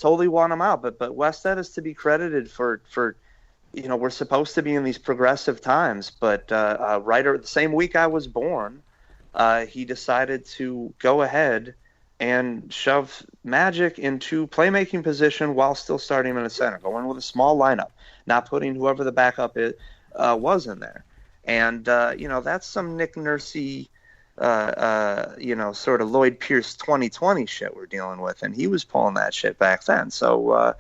won him out. But Westhead is to be credited for we're supposed to be in these progressive times, but the same week I was born, he decided to go ahead and shove Magic into playmaking position while still starting him in the center, going with a small lineup, not putting whoever the backup was in there. And, that's some Nick Nursey, sort of Lloyd Pierce 2020 shit we're dealing with. And he was pulling that shit back then. So,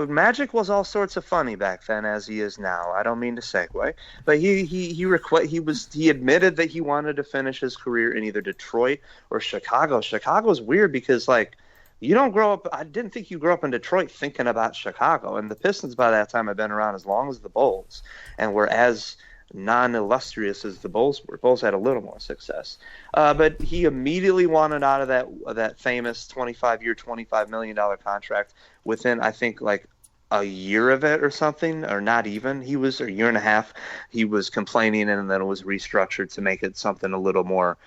Magic was all sorts of funny back then, as he is now. I don't mean to segue, but he admitted that he wanted to finish his career in either Detroit or Chicago. Chicago's weird because you don't grow up. I didn't think you grew up in Detroit thinking about Chicago, and the Pistons by that time had been around as long as the Bulls, and were as non-illustrious as the Bulls were. Bulls had a little more success, but he immediately wanted out of that famous 25-year, $25 million contract within, I think, like a year of it or something, or not even. He was a year and a half. He was complaining, and then it was restructured to make it something a little more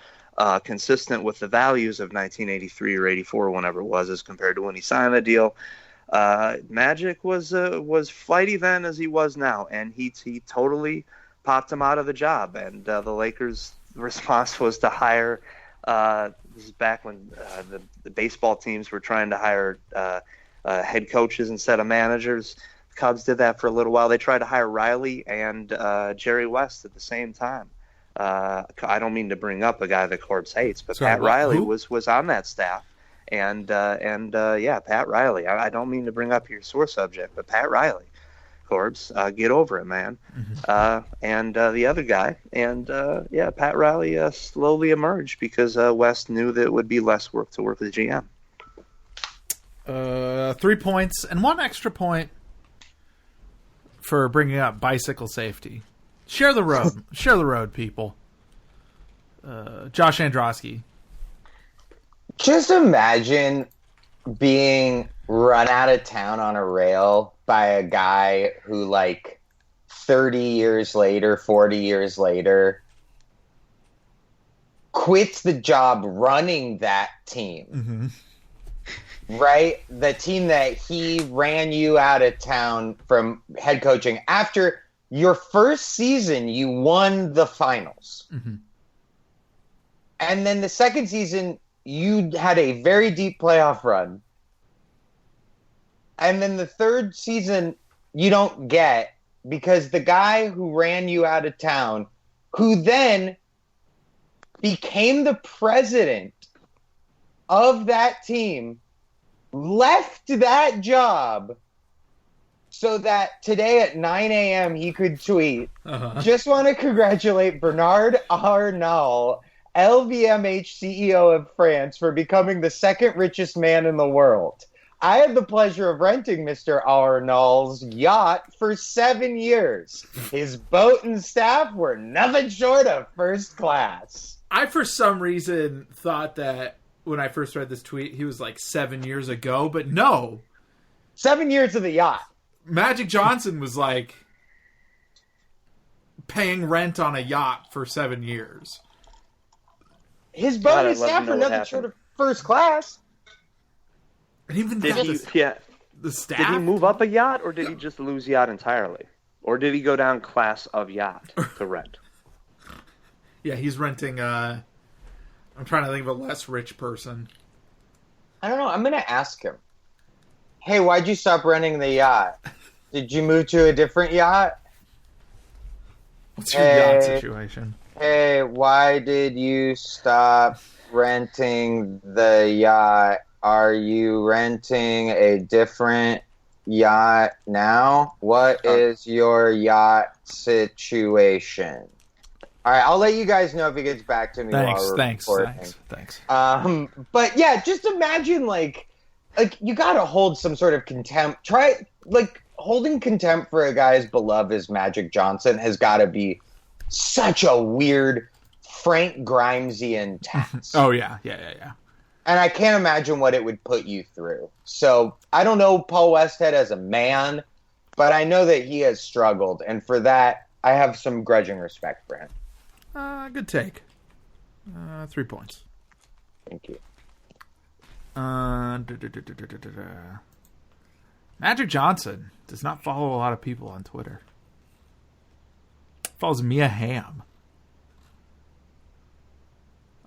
consistent with the values of 1983 or 84, whenever it was, as compared to when he signed the deal. Magic was flighty then as he was now, and he totally popped him out of the job. And the Lakers' response was to hire. This is back when the baseball teams were trying to hire head coaches instead of managers. The Cubs did that for a little while. They tried to hire Riley and Jerry West at the same time. I don't mean to bring up a guy that Corbs hates, but Pat Riley was on that staff. And Pat Riley. I don't mean to bring up your sore subject, but Pat Riley. Corbs, get over it, man. Mm-hmm. And the other guy. And, Pat Riley slowly emerged because West knew that it would be less work to work with GM. 3 points and 1 extra point for bringing up bicycle safety. Share the road. Share the road, people. Josh Androsky. Just imagine being run out of town on a rail by a guy who, 30 years later, 40 years later, quits the job running that team. Right? The team that he ran you out of town from head coaching. After your first season, you won the finals. And then the second season, you had a very deep playoff run. And then the third season, you don't get because the guy who ran you out of town, who then became the president of that team, left that job so that today at 9 a.m. he could tweet, just want to congratulate Bernard Arnault, LVMH CEO of France, for becoming the second richest man in the world. I had the pleasure of renting Mr. Arnault's yacht for 7 years. His boat and staff were nothing short of first class. I, for some reason, thought that when I first read this tweet, he was like 7 years ago, but no. 7 years of the yacht. Magic Johnson was like paying rent on a yacht for 7 years. His boat and staff were nothing short of first class. And even the staff? Did he move up a yacht, or did he just lose yacht entirely? Or did he go down class of yacht to rent? Yeah, he's renting, I'm trying to think of a less rich person. I don't know. I'm going to ask him. Hey, why'd you stop renting the yacht? Did you move to a different yacht? What's your yacht situation? Hey, why did you stop renting the yacht? Are you renting a different yacht now? What is your yacht situation? All right, I'll let you guys know if he gets back to me. Thanks. But yeah, just imagine like you gotta hold some sort of contempt. Holding contempt for a guy as beloved as Magic Johnson has got to be such a weird Frank Grimesian task. Oh yeah. And I can't imagine what it would put you through. So I don't know Paul Westhead as a man, but I know that he has struggled, and for that I have some grudging respect for him. Good take. 3 points. Thank you. Magic Johnson does not follow a lot of people on Twitter. Follows Mia Hamm.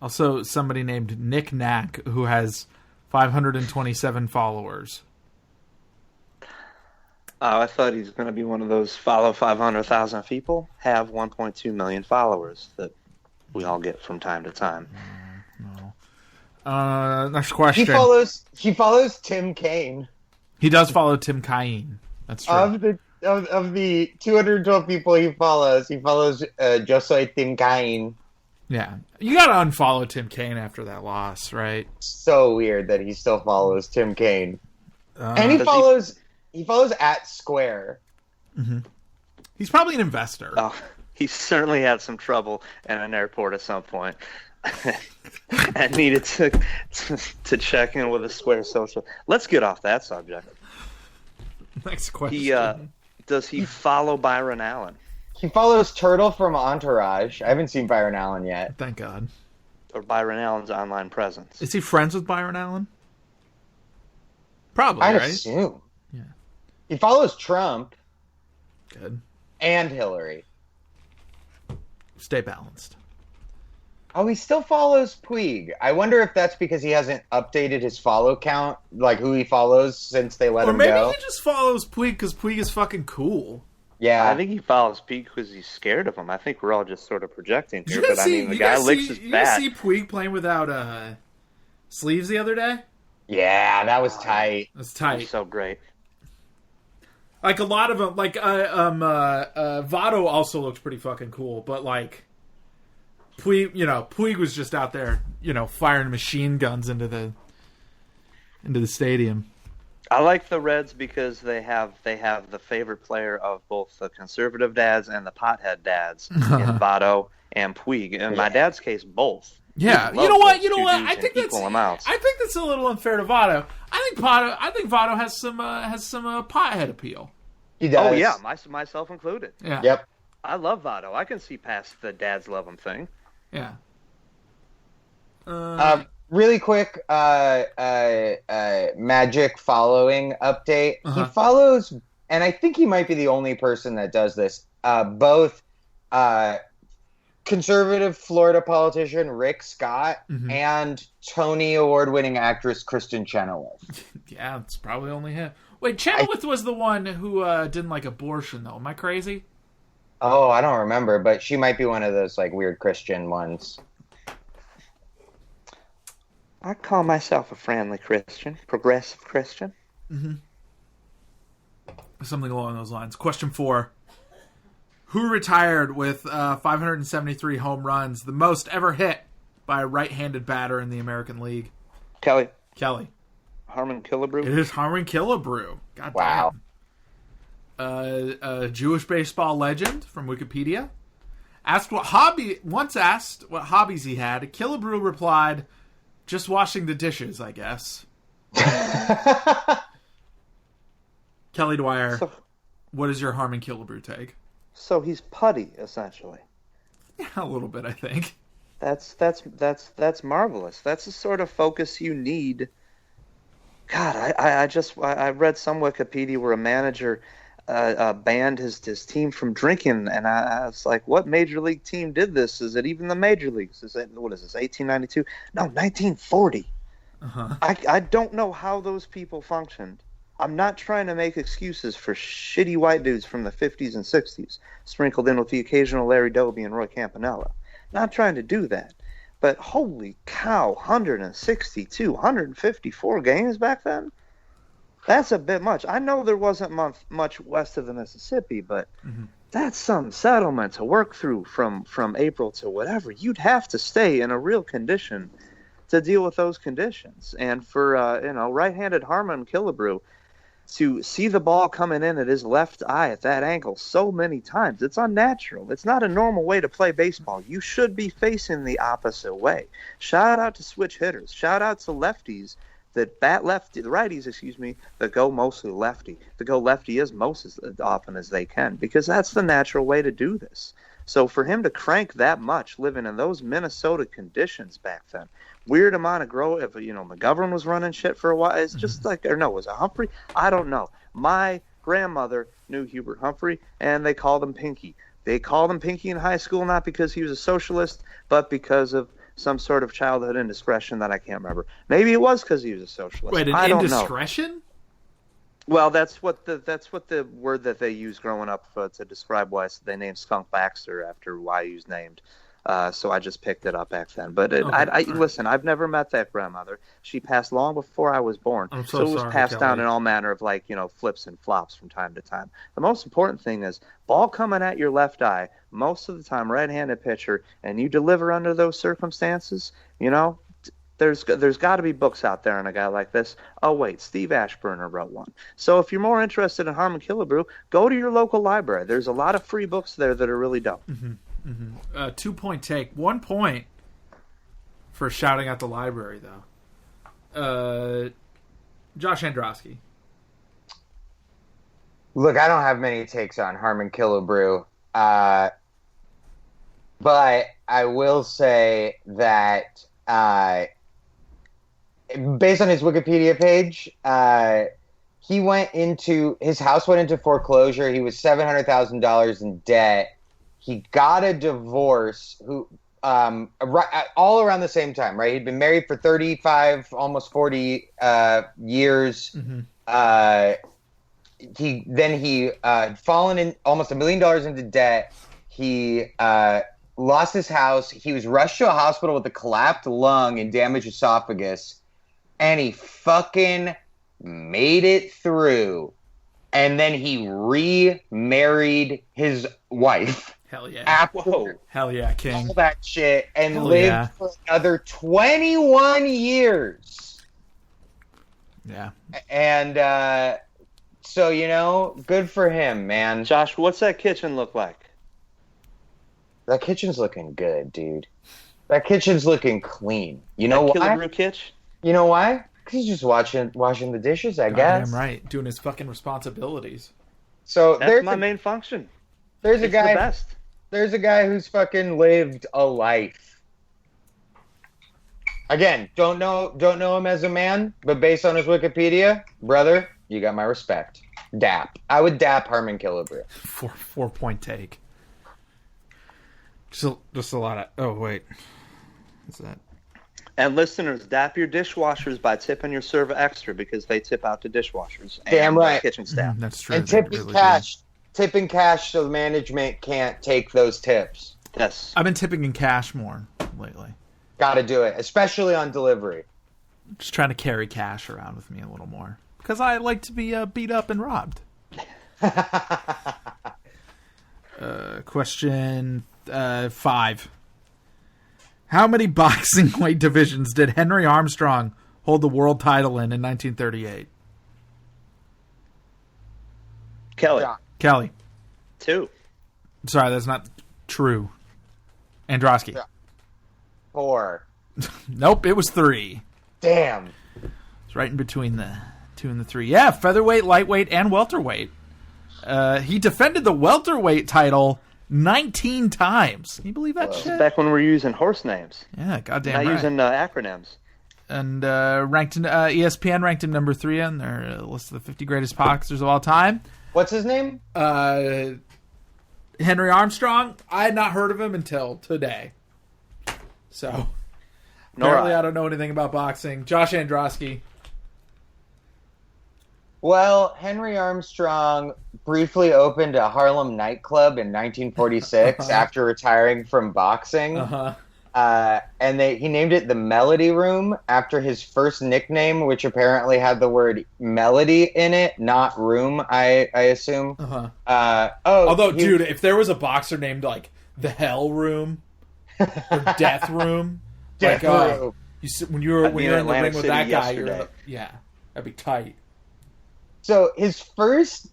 Also, somebody named Nick Knack, who has 527 followers. Oh, I thought he's going to be one of those follow 500,000 people, have 1.2 million followers that we all get from time to time. No. Next question. He follows Tim Kaine. He does follow Tim Kaine. That's true. Of the 212 people he follows Yo Soy Tim Kaine. Yeah. You got to unfollow Tim Kaine after that loss, right? So weird that he still follows Tim Kaine. And he follows at Square. Mm-hmm. He's probably an investor. Oh, he certainly had some trouble in an airport at some point. And needed to check in with a Square social. Let's get off that subject. Next question. Does he follow Byron Allen? He follows Turtle from Entourage. I haven't seen Byron Allen yet. Thank God. Or Byron Allen's online presence. Is he friends with Byron Allen? Probably, I'd right? assume. Yeah. He follows Trump. Good. And Hillary. Stay balanced. Oh, he still follows Puig. I wonder if that's because he hasn't updated his follow count, like who he follows since they let him go. Or maybe he just follows Puig because Puig is fucking cool. Yeah. I think he follows Puig because he's scared of him. I think we're all just sort of projecting here. But the guy licks his bat. You guys see Puig playing without sleeves the other day? Yeah, that was tight. That's tight. He's so great. Like a lot of them, like Votto also looked pretty fucking cool, but like Puig was just out there, firing machine guns into the stadium. I like the Reds because they have the favorite player of both the conservative dads and the pothead dads in Votto and Puig. In my dad's case, both. Yeah, you know what? I think that's a little unfair to Votto. I think Votto has some pothead appeal. He does. Oh yeah, myself included. Yeah. Yep. I love Votto. I can see past the dads love him thing. Yeah. Really quick, Magic following update. He follows, and I think he might be the only person that does this. Both conservative Florida politician Rick Scott and Tony Award-winning actress Kristen Chenoweth. Yeah, it's probably only him. Wait, Chenoweth was the one who didn't like abortion, though. Am I crazy? Oh, I don't remember, but she might be one of those like weird Christian ones. I call myself a friendly Christian, progressive Christian. Something along those lines. Question 4. Who retired with 573 home runs, the most ever hit by a right-handed batter in the American League? Kelly. Harmon Killebrew. It is Harmon Killebrew. God wow. Damn. A Jewish baseball legend from Wikipedia. Once asked what hobbies he had, Killebrew replied, "Just washing the dishes, I guess." Kelly Dwyer, what is your Harmon Killebrew take? So he's putty, essentially. Yeah, a little bit, I think. That's marvelous. That's the sort of focus you need. God, I read some Wikipedia where a manager banned his team from drinking, and I was like, what major league team did this? Is it even the major leagues? What is this, 1892? No, 1940. I don't know how those people functioned. I'm not trying to make excuses for shitty white dudes from the 50s and 60s, sprinkled in with the occasional Larry Doby and Roy Campanella. Not trying to do that. But holy cow, 162, 154 games back then? That's a bit much. I know there wasn't much west of the Mississippi, but that's some settlement to work through from April to whatever. You'd have to stay in a real condition to deal with those conditions. And for right-handed Harmon Killebrew to see the ball coming in at his left eye at that angle so many times, it's unnatural. It's not a normal way to play baseball. You should be facing the opposite way. Shout out to switch hitters. Shout out to lefties that bat lefty, the righties, that go mostly lefty. To go lefty as often as they can, because that's the natural way to do this. So for him to crank that much, living in those Minnesota conditions back then, weird amount of growth. If McGovern was running shit for a while, it's just was it Humphrey? I don't know. My grandmother knew Hubert Humphrey, and they called him Pinky. They called him Pinky in high school, not because he was a socialist, but because of some sort of childhood indiscretion that I can't remember. Maybe it was because he was a socialist. Wait, I don't indiscretion? know. Well, that's what the word that they used growing up to describe why they named Skunk Baxter after why he was named. So I just picked it up back then. But listen, I've never met that grandmother. She passed long before I was born. So it was passed down in all manner of flips and flops from time to time. The most important thing is ball coming at your left eye, most of the time right-handed pitcher, and you deliver under those circumstances, there's got to be books out there on a guy like this. Oh, wait, Steve Ashburner wrote one. So if you're more interested in Harmon Killebrew, go to your local library. There's a lot of free books there that are really dope. 2-point take. 1 point for shouting out the library, though. Josh Androsky. Look, I don't have many takes on Harmon Killebrew, but I will say that based on his Wikipedia page, his house went into foreclosure. He was $700,000 in debt. He got a divorce all around the same time, right? He'd been married for 35, almost 40 years. He fallen in almost $1 million into debt. He lost his house. He was rushed to a hospital with a collapsed lung and damaged esophagus. And he fucking made it through. And then he remarried his wife. Hell yeah. After Hell yeah, King. All that shit. And lived for another 21 years. Yeah. And so, good for him, man. Josh, what's that kitchen look like? That kitchen's looking good, dude. That kitchen's looking clean. You know why? Killebrew kitchen? You know why? Because he's just washing the dishes, I guess. Damn right. Doing his fucking responsibilities. So that's my main function. There's a guy. The best. There's a guy who's fucking lived a life. Again, don't know him as a man, but based on his Wikipedia, brother, you got my respect. Dap. I would dap Harmon Killebrew. 4-point take. Just a lot of. Oh wait, what's that? And listeners, dap your dishwashers by tipping your server extra because they tip out to dishwashers. Damn right. Kitchen staff. That's true. And tipping cash. Tipping cash so the management can't take those tips. Yes. I've been tipping in cash more lately. Got to do it, especially on delivery. Just trying to carry cash around with me a little more because I like to be beat up and robbed. Question 5. How many boxing weight divisions did Henry Armstrong hold the world title in 1938? Kelly. Yeah. Kelly. 2. Sorry, that's not true. Androsky. Yeah. 4. Nope, it was 3. Damn. It's right in between the 2 and the 3. Yeah, featherweight, lightweight, and welterweight. He defended the welterweight title 19 times. Can you believe that shit? Back when we were using horse names. Yeah, goddamn Not right. using acronyms. And ESPN ranked him number 3 on their list of the 50 greatest boxers of all time. What's his name? Henry Armstrong. I had not heard of him until today. So, apparently I don't know anything about boxing. Josh Androsky. Well, Henry Armstrong briefly opened a Harlem nightclub in 1946 after retiring from boxing. And he named it the Melody Room after his first nickname, which apparently had the word melody in it, not room, I assume. Although, dude, if there was a boxer named, like, the Hell Room or Death Room, Room. When you're in the ring with that guy, yesterday. that'd be tight. So his first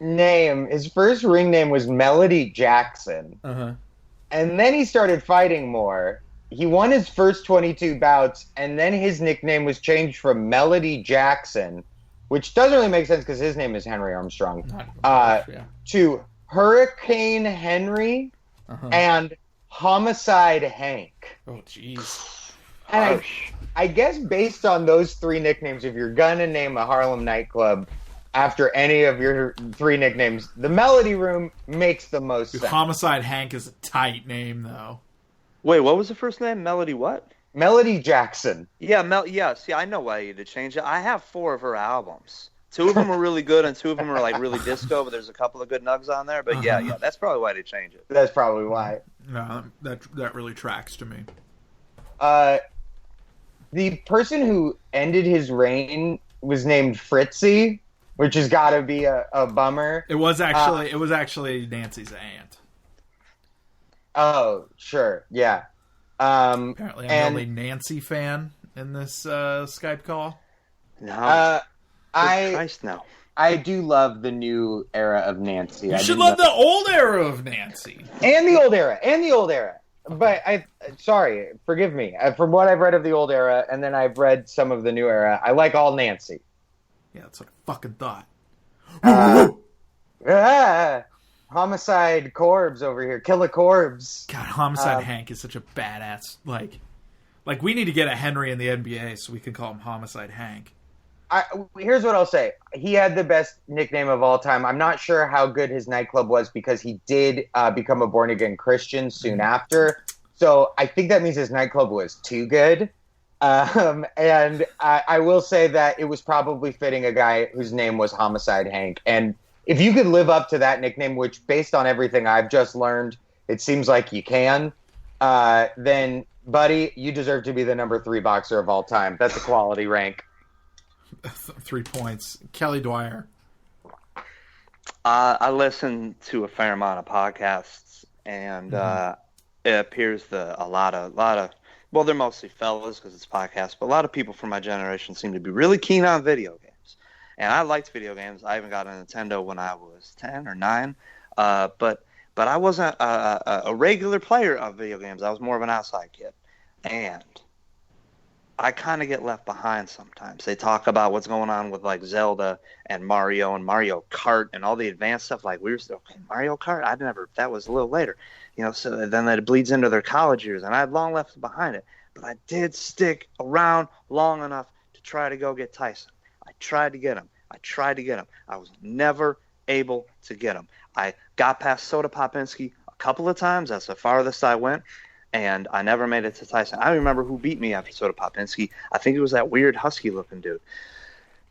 ring name was Melody Jackson. And then he started fighting more. He won his first 22 bouts, and then his nickname was changed from Melody Jackson, which doesn't really make sense because his name is Henry Armstrong, to Hurricane Henry and Homicide Hank. Oh, jeez. And I guess based on those 3 nicknames, if you're going to name a Harlem nightclub after any of your 3 nicknames, the Melody Room makes the most sense. Homicide Hank is a tight name, though. Wait, what was the first name? Melody what? Melody Jackson. Yeah, see, I know why you had to change it. I have 4 of her albums. 2 of them are really good, and 2 of them are like really disco, but there's a couple of good nugs on there. But yeah, that's probably why they changed it. That's probably why. No, that really tracks to me. The person who ended his reign was named Fritzy, which has got to be a bummer. It was actually Nancy's aunt. Oh, sure, yeah. Apparently, I'm the only Nancy fan in this Skype call. No, Christ, no. I do love the new era of Nancy. You should love the old era of Nancy. And the old era. But sorry, forgive me. From what I've read of the old era, and then I've read some of the new era, I like all Nancy. Yeah, that's what I fucking thought. Homicide Corbs over here. Killer Corbs. God, Homicide Hank is such a badass. Like we need to get a Henry in the NBA so we can call him Homicide Hank. Here's what I'll say. He had the best nickname of all time. I'm not sure how good his nightclub was because he did become a born-again Christian soon after. So I think that means his nightclub was too good. And I will say that it was probably fitting a guy whose name was Homicide Hank. And if you could live up to that nickname, which based on everything I've just learned, it seems like you can, then, buddy, you deserve to be the number 3 boxer of all time. That's a quality rank. 3 points. Kelly Dwyer. I listen to a fair amount of podcasts, and it appears that a lot of well, they're mostly fellas because it's podcasts, but a lot of people from my generation seem to be really keen on video games. And I liked video games. I even got a Nintendo when I was 10 or 9, but I wasn't a regular player of video games. I was more of an outside kid, and I kind of get left behind sometimes. They talk about what's going on with like Zelda and Mario Kart and all the advanced stuff. Like Mario Kart. That was a little later, so then that bleeds into their college years, and I had long left behind it. but I did stick around long enough to try to go get Tyson. I tried to get him. I was never able to get him. I got past Soda Popinski a couple of times. That's the farthest I went, and I never made it to Tyson. I remember who beat me after Soda Popinski. I think it was that weird husky-looking dude.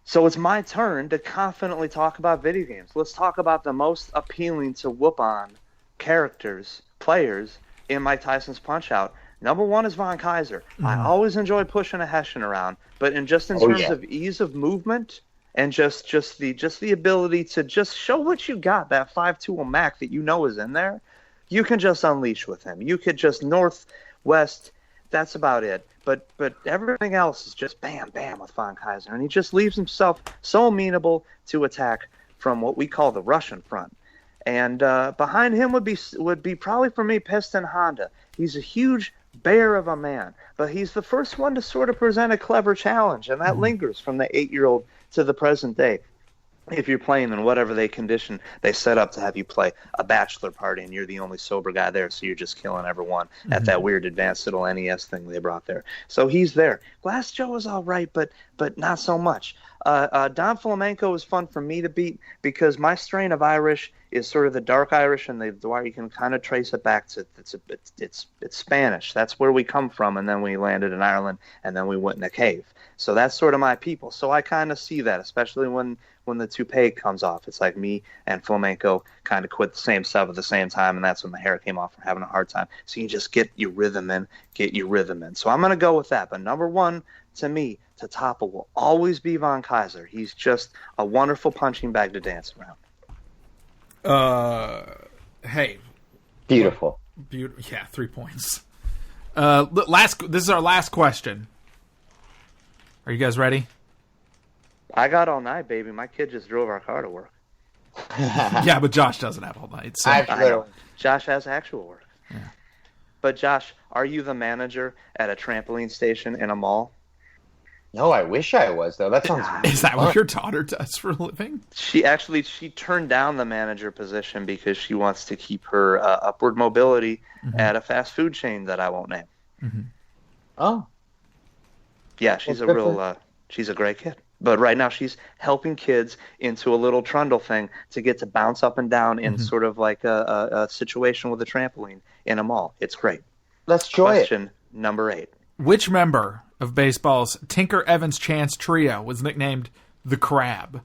So it's my turn to confidently talk about video games. Let's talk about the most appealing to whoop on characters, players in Mike Tyson's Punch-Out. Number one is Von Kaiser. I always enjoy pushing a Hessian around, but in terms of ease of movement and just the ability to just show what you got, that 5.2 Mac that you know is in there, you can just unleash with him. You could just north, west, that's about it. But everything else is just bam, bam with Von Kaiser. And he just leaves himself so amenable to attack from what we call the Russian front. And behind him would be probably for me Piston Honda. He's a huge bear of a man, but he's the first one to sort of present a clever challenge, and that lingers from the 8-year-old to the present day. If you're playing in whatever they set up to have you play a bachelor party and you're the only sober guy there, so you're just killing everyone at that weird advanced little NES thing they brought there. So he's there. Glass Joe is all right, but not so much. Don Flamenco is fun for me to beat because my strain of Irish is sort of the dark Irish, and the Dwyer, you can kind of trace it back to it's Spanish. That's where we come from, and then we landed in Ireland, and then we went in a cave. So that's sort of my people. So I kind of see that, especially when the toupee comes off. It's like me and Flamenco kind of quit the same stuff at the same time, and that's when the hair came off from having a hard time. So you just get your rhythm in. So I'm going to go with that. But number one, to me, to topple will always be Von Kaiser. He's just a wonderful punching bag to dance around. Hey. Beautiful. Yeah, 3 points. This is our last question. Are you guys ready? I got all night, baby. My kid just drove our car to work. Yeah, but Josh doesn't have all night. So. I know. Josh has actual work. Yeah. But Josh, are you the manager at a trampoline station in a mall? No, I wish I was, though. That sounds Is that what your daughter does for a living? She turned down the manager position because she wants to keep her upward mobility at a fast food chain that I won't name. Mm-hmm. Oh. Yeah, she's a great kid. But right now she's helping kids into a little trundle thing to get to bounce up and down in sort of like a situation with a trampoline in a mall. It's great. Let's try Question number 8. Which member of baseball's Tinker Evans Chance trio was nicknamed the Crab?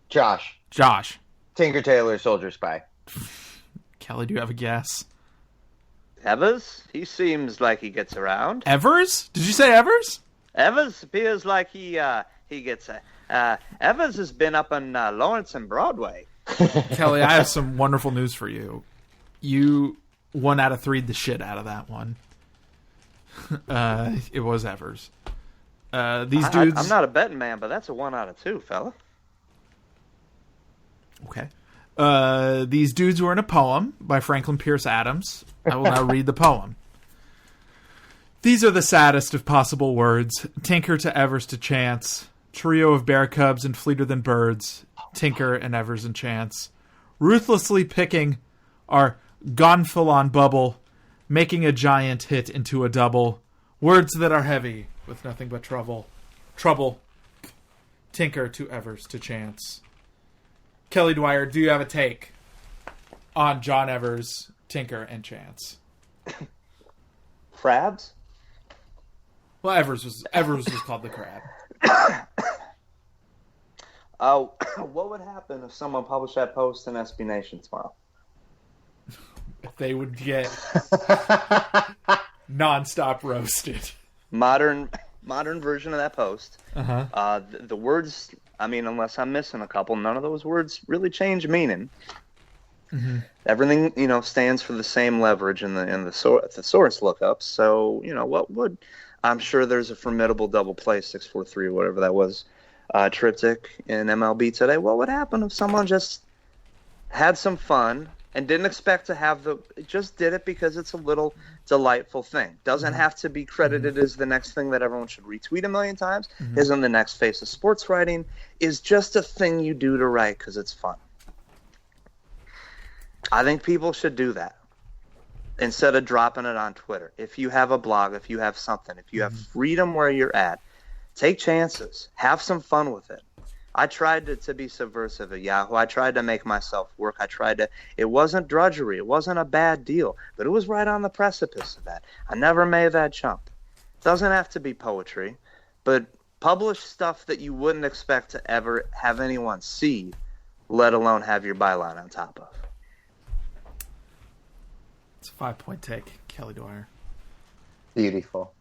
Josh. Tinker Tailor Soldier Spy. Kelly, do you have a guess? Evers? He seems like he gets around. Evers? Did you say Evers? Evers appears like he gets. Evers has been up on Lawrence and Broadway. Kelly, I have some wonderful news for you. You 1 out of 3'd the shit out of that one. It was Evers. These dudes. I'm not a betting man, but that's a 1 out of 2, fella. Okay. These dudes were in a poem by Franklin Pierce Adams. I will now read the poem. These are the saddest of possible words. Tinker to Evers to Chance. Trio of bear cubs and fleeter than birds. Tinker and Evers and Chance. Ruthlessly picking our gonfalon bubble. Making a giant hit into a double. Words that are heavy with nothing but trouble. Trouble. Tinker to Evers to Chance. Kelly Dwyer, do you have a take on John Evers, Tinker, and Chance? Crabs? Well, Evers was called the Crab. What would happen if someone published that post in SB Nation tomorrow? They would get nonstop roasted. Modern version of that post. Uh-huh. The words, I mean, unless I'm missing a couple, none of those words really change meaning. Mm-hmm. Everything, stands for the same leverage in the source lookups. So, what would... I'm sure there's a formidable double play, 643, whatever that was, triptych in MLB today. What would happen if someone just had some fun and didn't expect to have just did it because it's a little delightful thing? Doesn't have to be credited as the next thing that everyone should retweet a million times. Isn't the next face of sports writing. Is just a thing you do to write because it's fun. I think people should do that. instead of dropping it on Twitter. If you have a blog, if you have something, if you have freedom where you're at, take chances. Have some fun with it. I tried to be subversive at Yahoo. I tried to make myself work. It wasn't drudgery. It wasn't a bad deal, but it was right on the precipice of that. I never made that jump. It doesn't have to be poetry, but publish stuff that you wouldn't expect to ever have anyone see, let alone have your byline on top of. It's a 5-point take, Kelly Dwyer. Beautiful.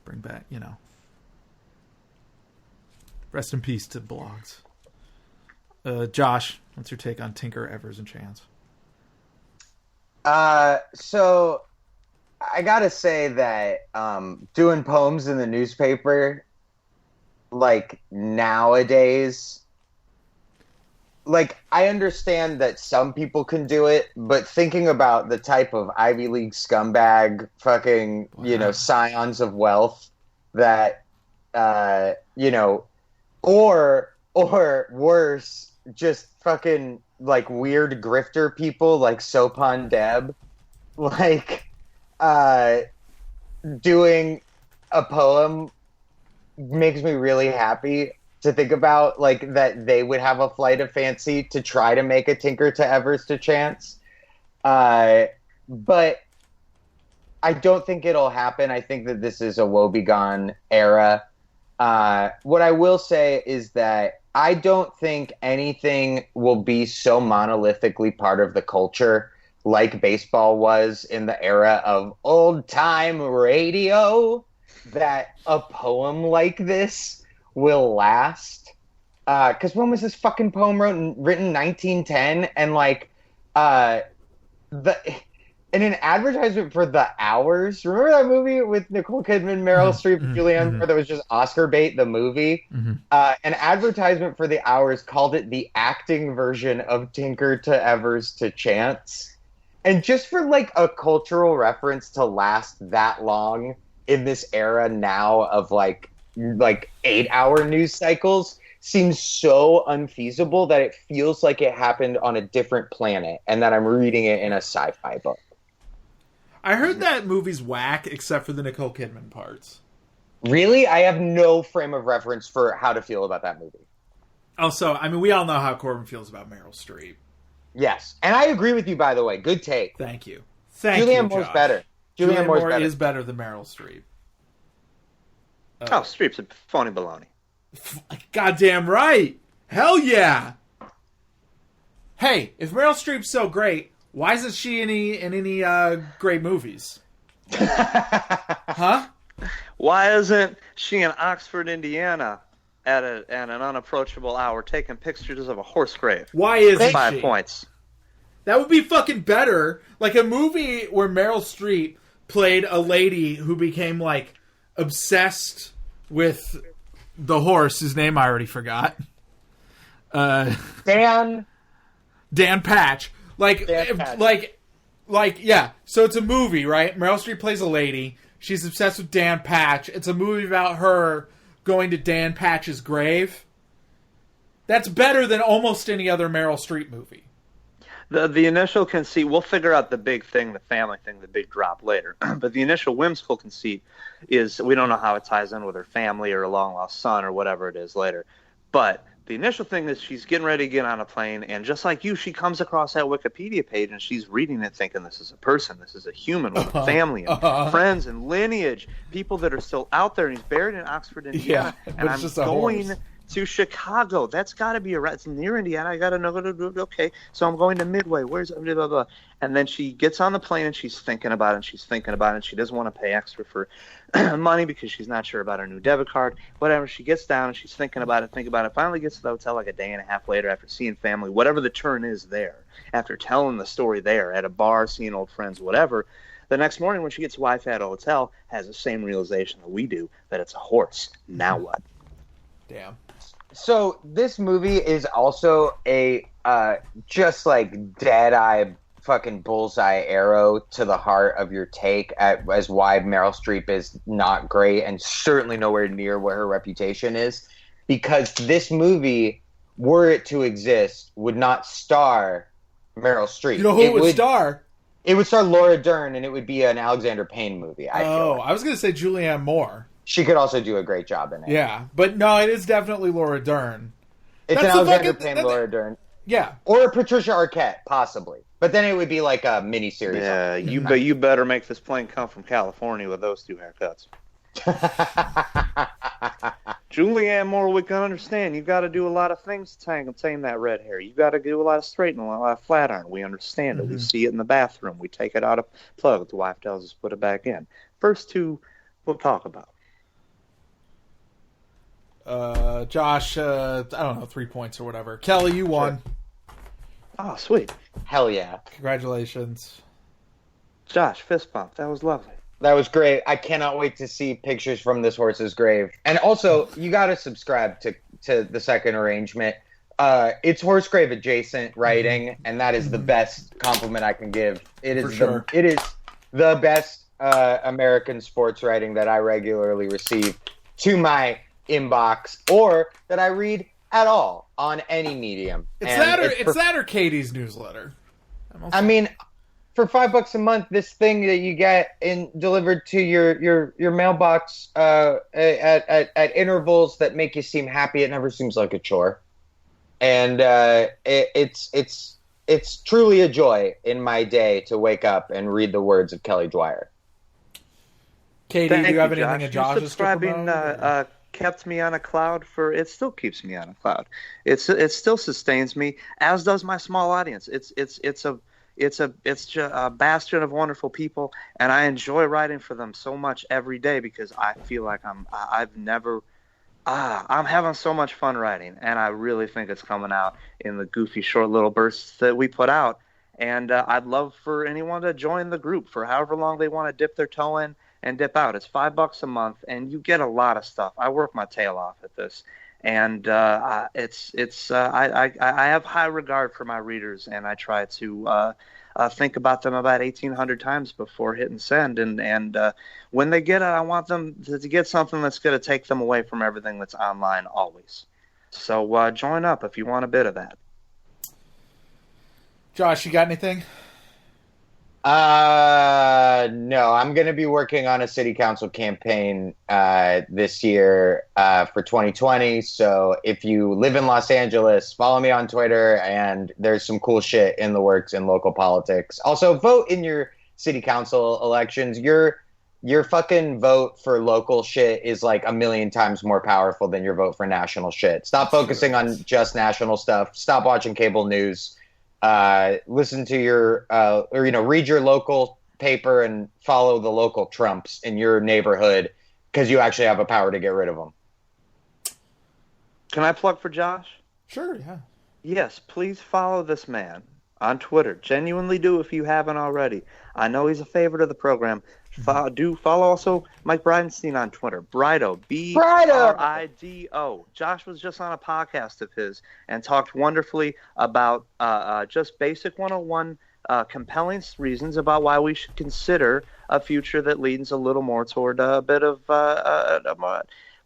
Bring back, rest in peace to blogs. Josh, what's your take on Tinker, Evers, and Chance? So I gotta say that doing poems in the newspaper, like nowadays, like I understand that some people can do it, but thinking about the type of Ivy League scumbag fucking, scions of wealth that, or worse, just fucking like weird grifter people like Sopan Deb, like doing a poem makes me really happy to think about, like that they would have a flight of fancy to try to make a Tinker to Evers to Chance. But I don't think it'll happen. I think that this is a woebegone era. What I will say is that I don't think anything will be so monolithically part of the culture like baseball was in the era of old-time radio that a poem like this will last. Because when was this fucking poem written 1910? And like, in an advertisement for The Hours, remember that movie with Nicole Kidman, Meryl Streep, and Julianne Moore that was just Oscar bait, the movie? An advertisement for The Hours called it the acting version of Tinker to Evers to Chance. And just for like a cultural reference to last that long in this era now of like 8-hour news cycles seems so unfeasible that it feels like it happened on a different planet and that I'm reading it in a sci-fi book. I heard that movie's whack except for the Nicole Kidman parts. Really? I have no frame of reference for how to feel about that movie. Also, I mean, we all know how Corbin feels about Meryl Streep. Yes. And I agree with you, by the way. Good take. Thank you. Julianne Moore's better. Julianne Moore is better than Meryl Streep. Streep's a phony baloney. Goddamn right. Hell yeah. Hey, if Meryl Streep's so great, why isn't she in any great movies? Huh? Why isn't she in Oxford, Indiana at an unapproachable hour taking pictures of a horse grave? Why isn't 5 points. That would be fucking better. Like a movie where Meryl Streep played a lady who became like obsessed with the horse. His name I already forgot. Dan Patch. Yeah. So it's a movie, right? Meryl Streep plays a lady. She's obsessed with Dan Patch. It's a movie about her going to Dan Patch's grave. That's better than almost any other Meryl Streep movie. The initial conceit, we'll figure out the big thing, the family thing, the big drop later. But the initial whimsical conceit is we don't know how it ties in with her family or a long-lost son or whatever it is later. But the initial thing is she's getting ready to get on a plane, and just like you, she comes across that Wikipedia page, and she's reading it thinking this is a person, this is a human with a family and friends and lineage, people that are still out there, and he's buried in Oxford, Indiana. Yeah, and I'm going to Chicago. That's got to be it's near Indiana. I got to know. Okay, so I'm going to Midway. Where's blah, blah, blah. And then she gets on the plane and she's thinking about it. And she's thinking about it. And she doesn't want to pay extra for money because she's not sure about her new debit card. Whatever. She gets down and she's thinking about it. Finally gets to the hotel like a day and a half later after seeing family, whatever the turn is there. After telling the story there at a bar, seeing old friends, whatever. The next morning when she gets Wi-Fi at a hotel, has the same realization that we do, that it's a horse. Now what? Damn. So this movie is also a just like dead-eye fucking bullseye arrow to the heart of your take as why Meryl Streep is not great and certainly nowhere near where her reputation is. Because this movie, were it to exist, would not star Meryl Streep. You know who it would star? It would star Laura Dern, and it would be an Alexander Payne movie. I feel like. I was going to say Julianne Moore. She could also do a great job in it. Yeah, but no, it is definitely Laura Dern. It's an Alexander Payne, Laura Dern. Yeah. Or Patricia Arquette, possibly. But then it would be like a miniseries. Yeah, you better make this plane come from California with those two haircuts. Julianne Moore, we can understand. You got to do a lot of things to tame that red hair. You got to do a lot of straightening, a lot of flat iron. We understand it. We see it in the bathroom. We take it out of plug. The wife tells us put it back in. First two, we'll talk about. Josh, I don't know, 3 points or whatever. Kelly, you won. Sure. Oh, sweet. Hell yeah. Congratulations. Josh, fist bump. That was lovely. That was great. I cannot wait to see pictures from this horse's grave. And also, you got to subscribe to the second arrangement. It's horse grave adjacent writing, and that is the best compliment I can give. It is it is the best American sports writing that I regularly receive to my inbox or that I read at all on any medium. It's that or Katie's newsletter. I mean, for $5 a month, this thing that you get delivered to your mailbox at intervals that make you seem happy, it never seems like a chore, and it's truly a joy in my day to wake up and read the words of Kelly Dwyer. Katie, do you have anything at Josh's? Subscribing kept me on a cloud it still keeps me on a cloud. It still sustains me, as does my small audience. It's a bastion of wonderful people, and I enjoy writing for them so much every day because I feel like I'm having so much fun writing, and I really think it's coming out in the goofy short little bursts that we put out. And I'd love for anyone to join the group for however long they want to dip their toe in and dip out. It's $5 a month, and you get a lot of stuff. I work my tail off at this, and I have high regard for my readers, and I try to think about them about 1,800 times before hitting send. And when they get it, I want them to get something that's going to take them away from everything that's online always. So join up if you want a bit of that. Josh, you got anything? No, I'm going to be working on a city council campaign this year for 2020. So if you live in Los Angeles, follow me on Twitter, and there's some cool shit in the works in local politics. Also, vote in your city council elections. Your fucking vote for local shit is like 1,000,000 times more powerful than your vote for national shit. Stop focusing on just national stuff. Stop watching cable news. Listen to read your local paper and follow the local Trumps in your neighborhood because you actually have a power to get rid of them. Can I plug for Josh? Sure, yeah. Yes, please follow this man on Twitter. Genuinely do if you haven't already. I know he's a favorite of the program. Follow also Mike Bridenstine on Twitter. Brido, Brido. Josh was just on a podcast of his and talked wonderfully about just basic 101 compelling reasons about why we should consider a future that leans a little more toward a bit of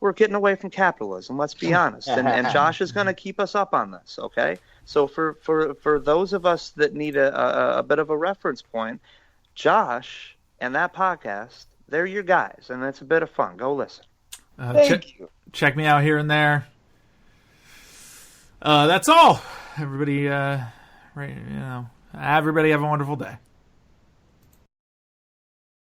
we're getting away from capitalism, let's be honest. And Josh is going to keep us up on this, okay? So for those of us that need a bit of a reference point, Josh and that podcast, they're your guys, and it's a bit of fun. Go listen. Thank you. Check me out here and there. That's all. Everybody, everybody have a wonderful day.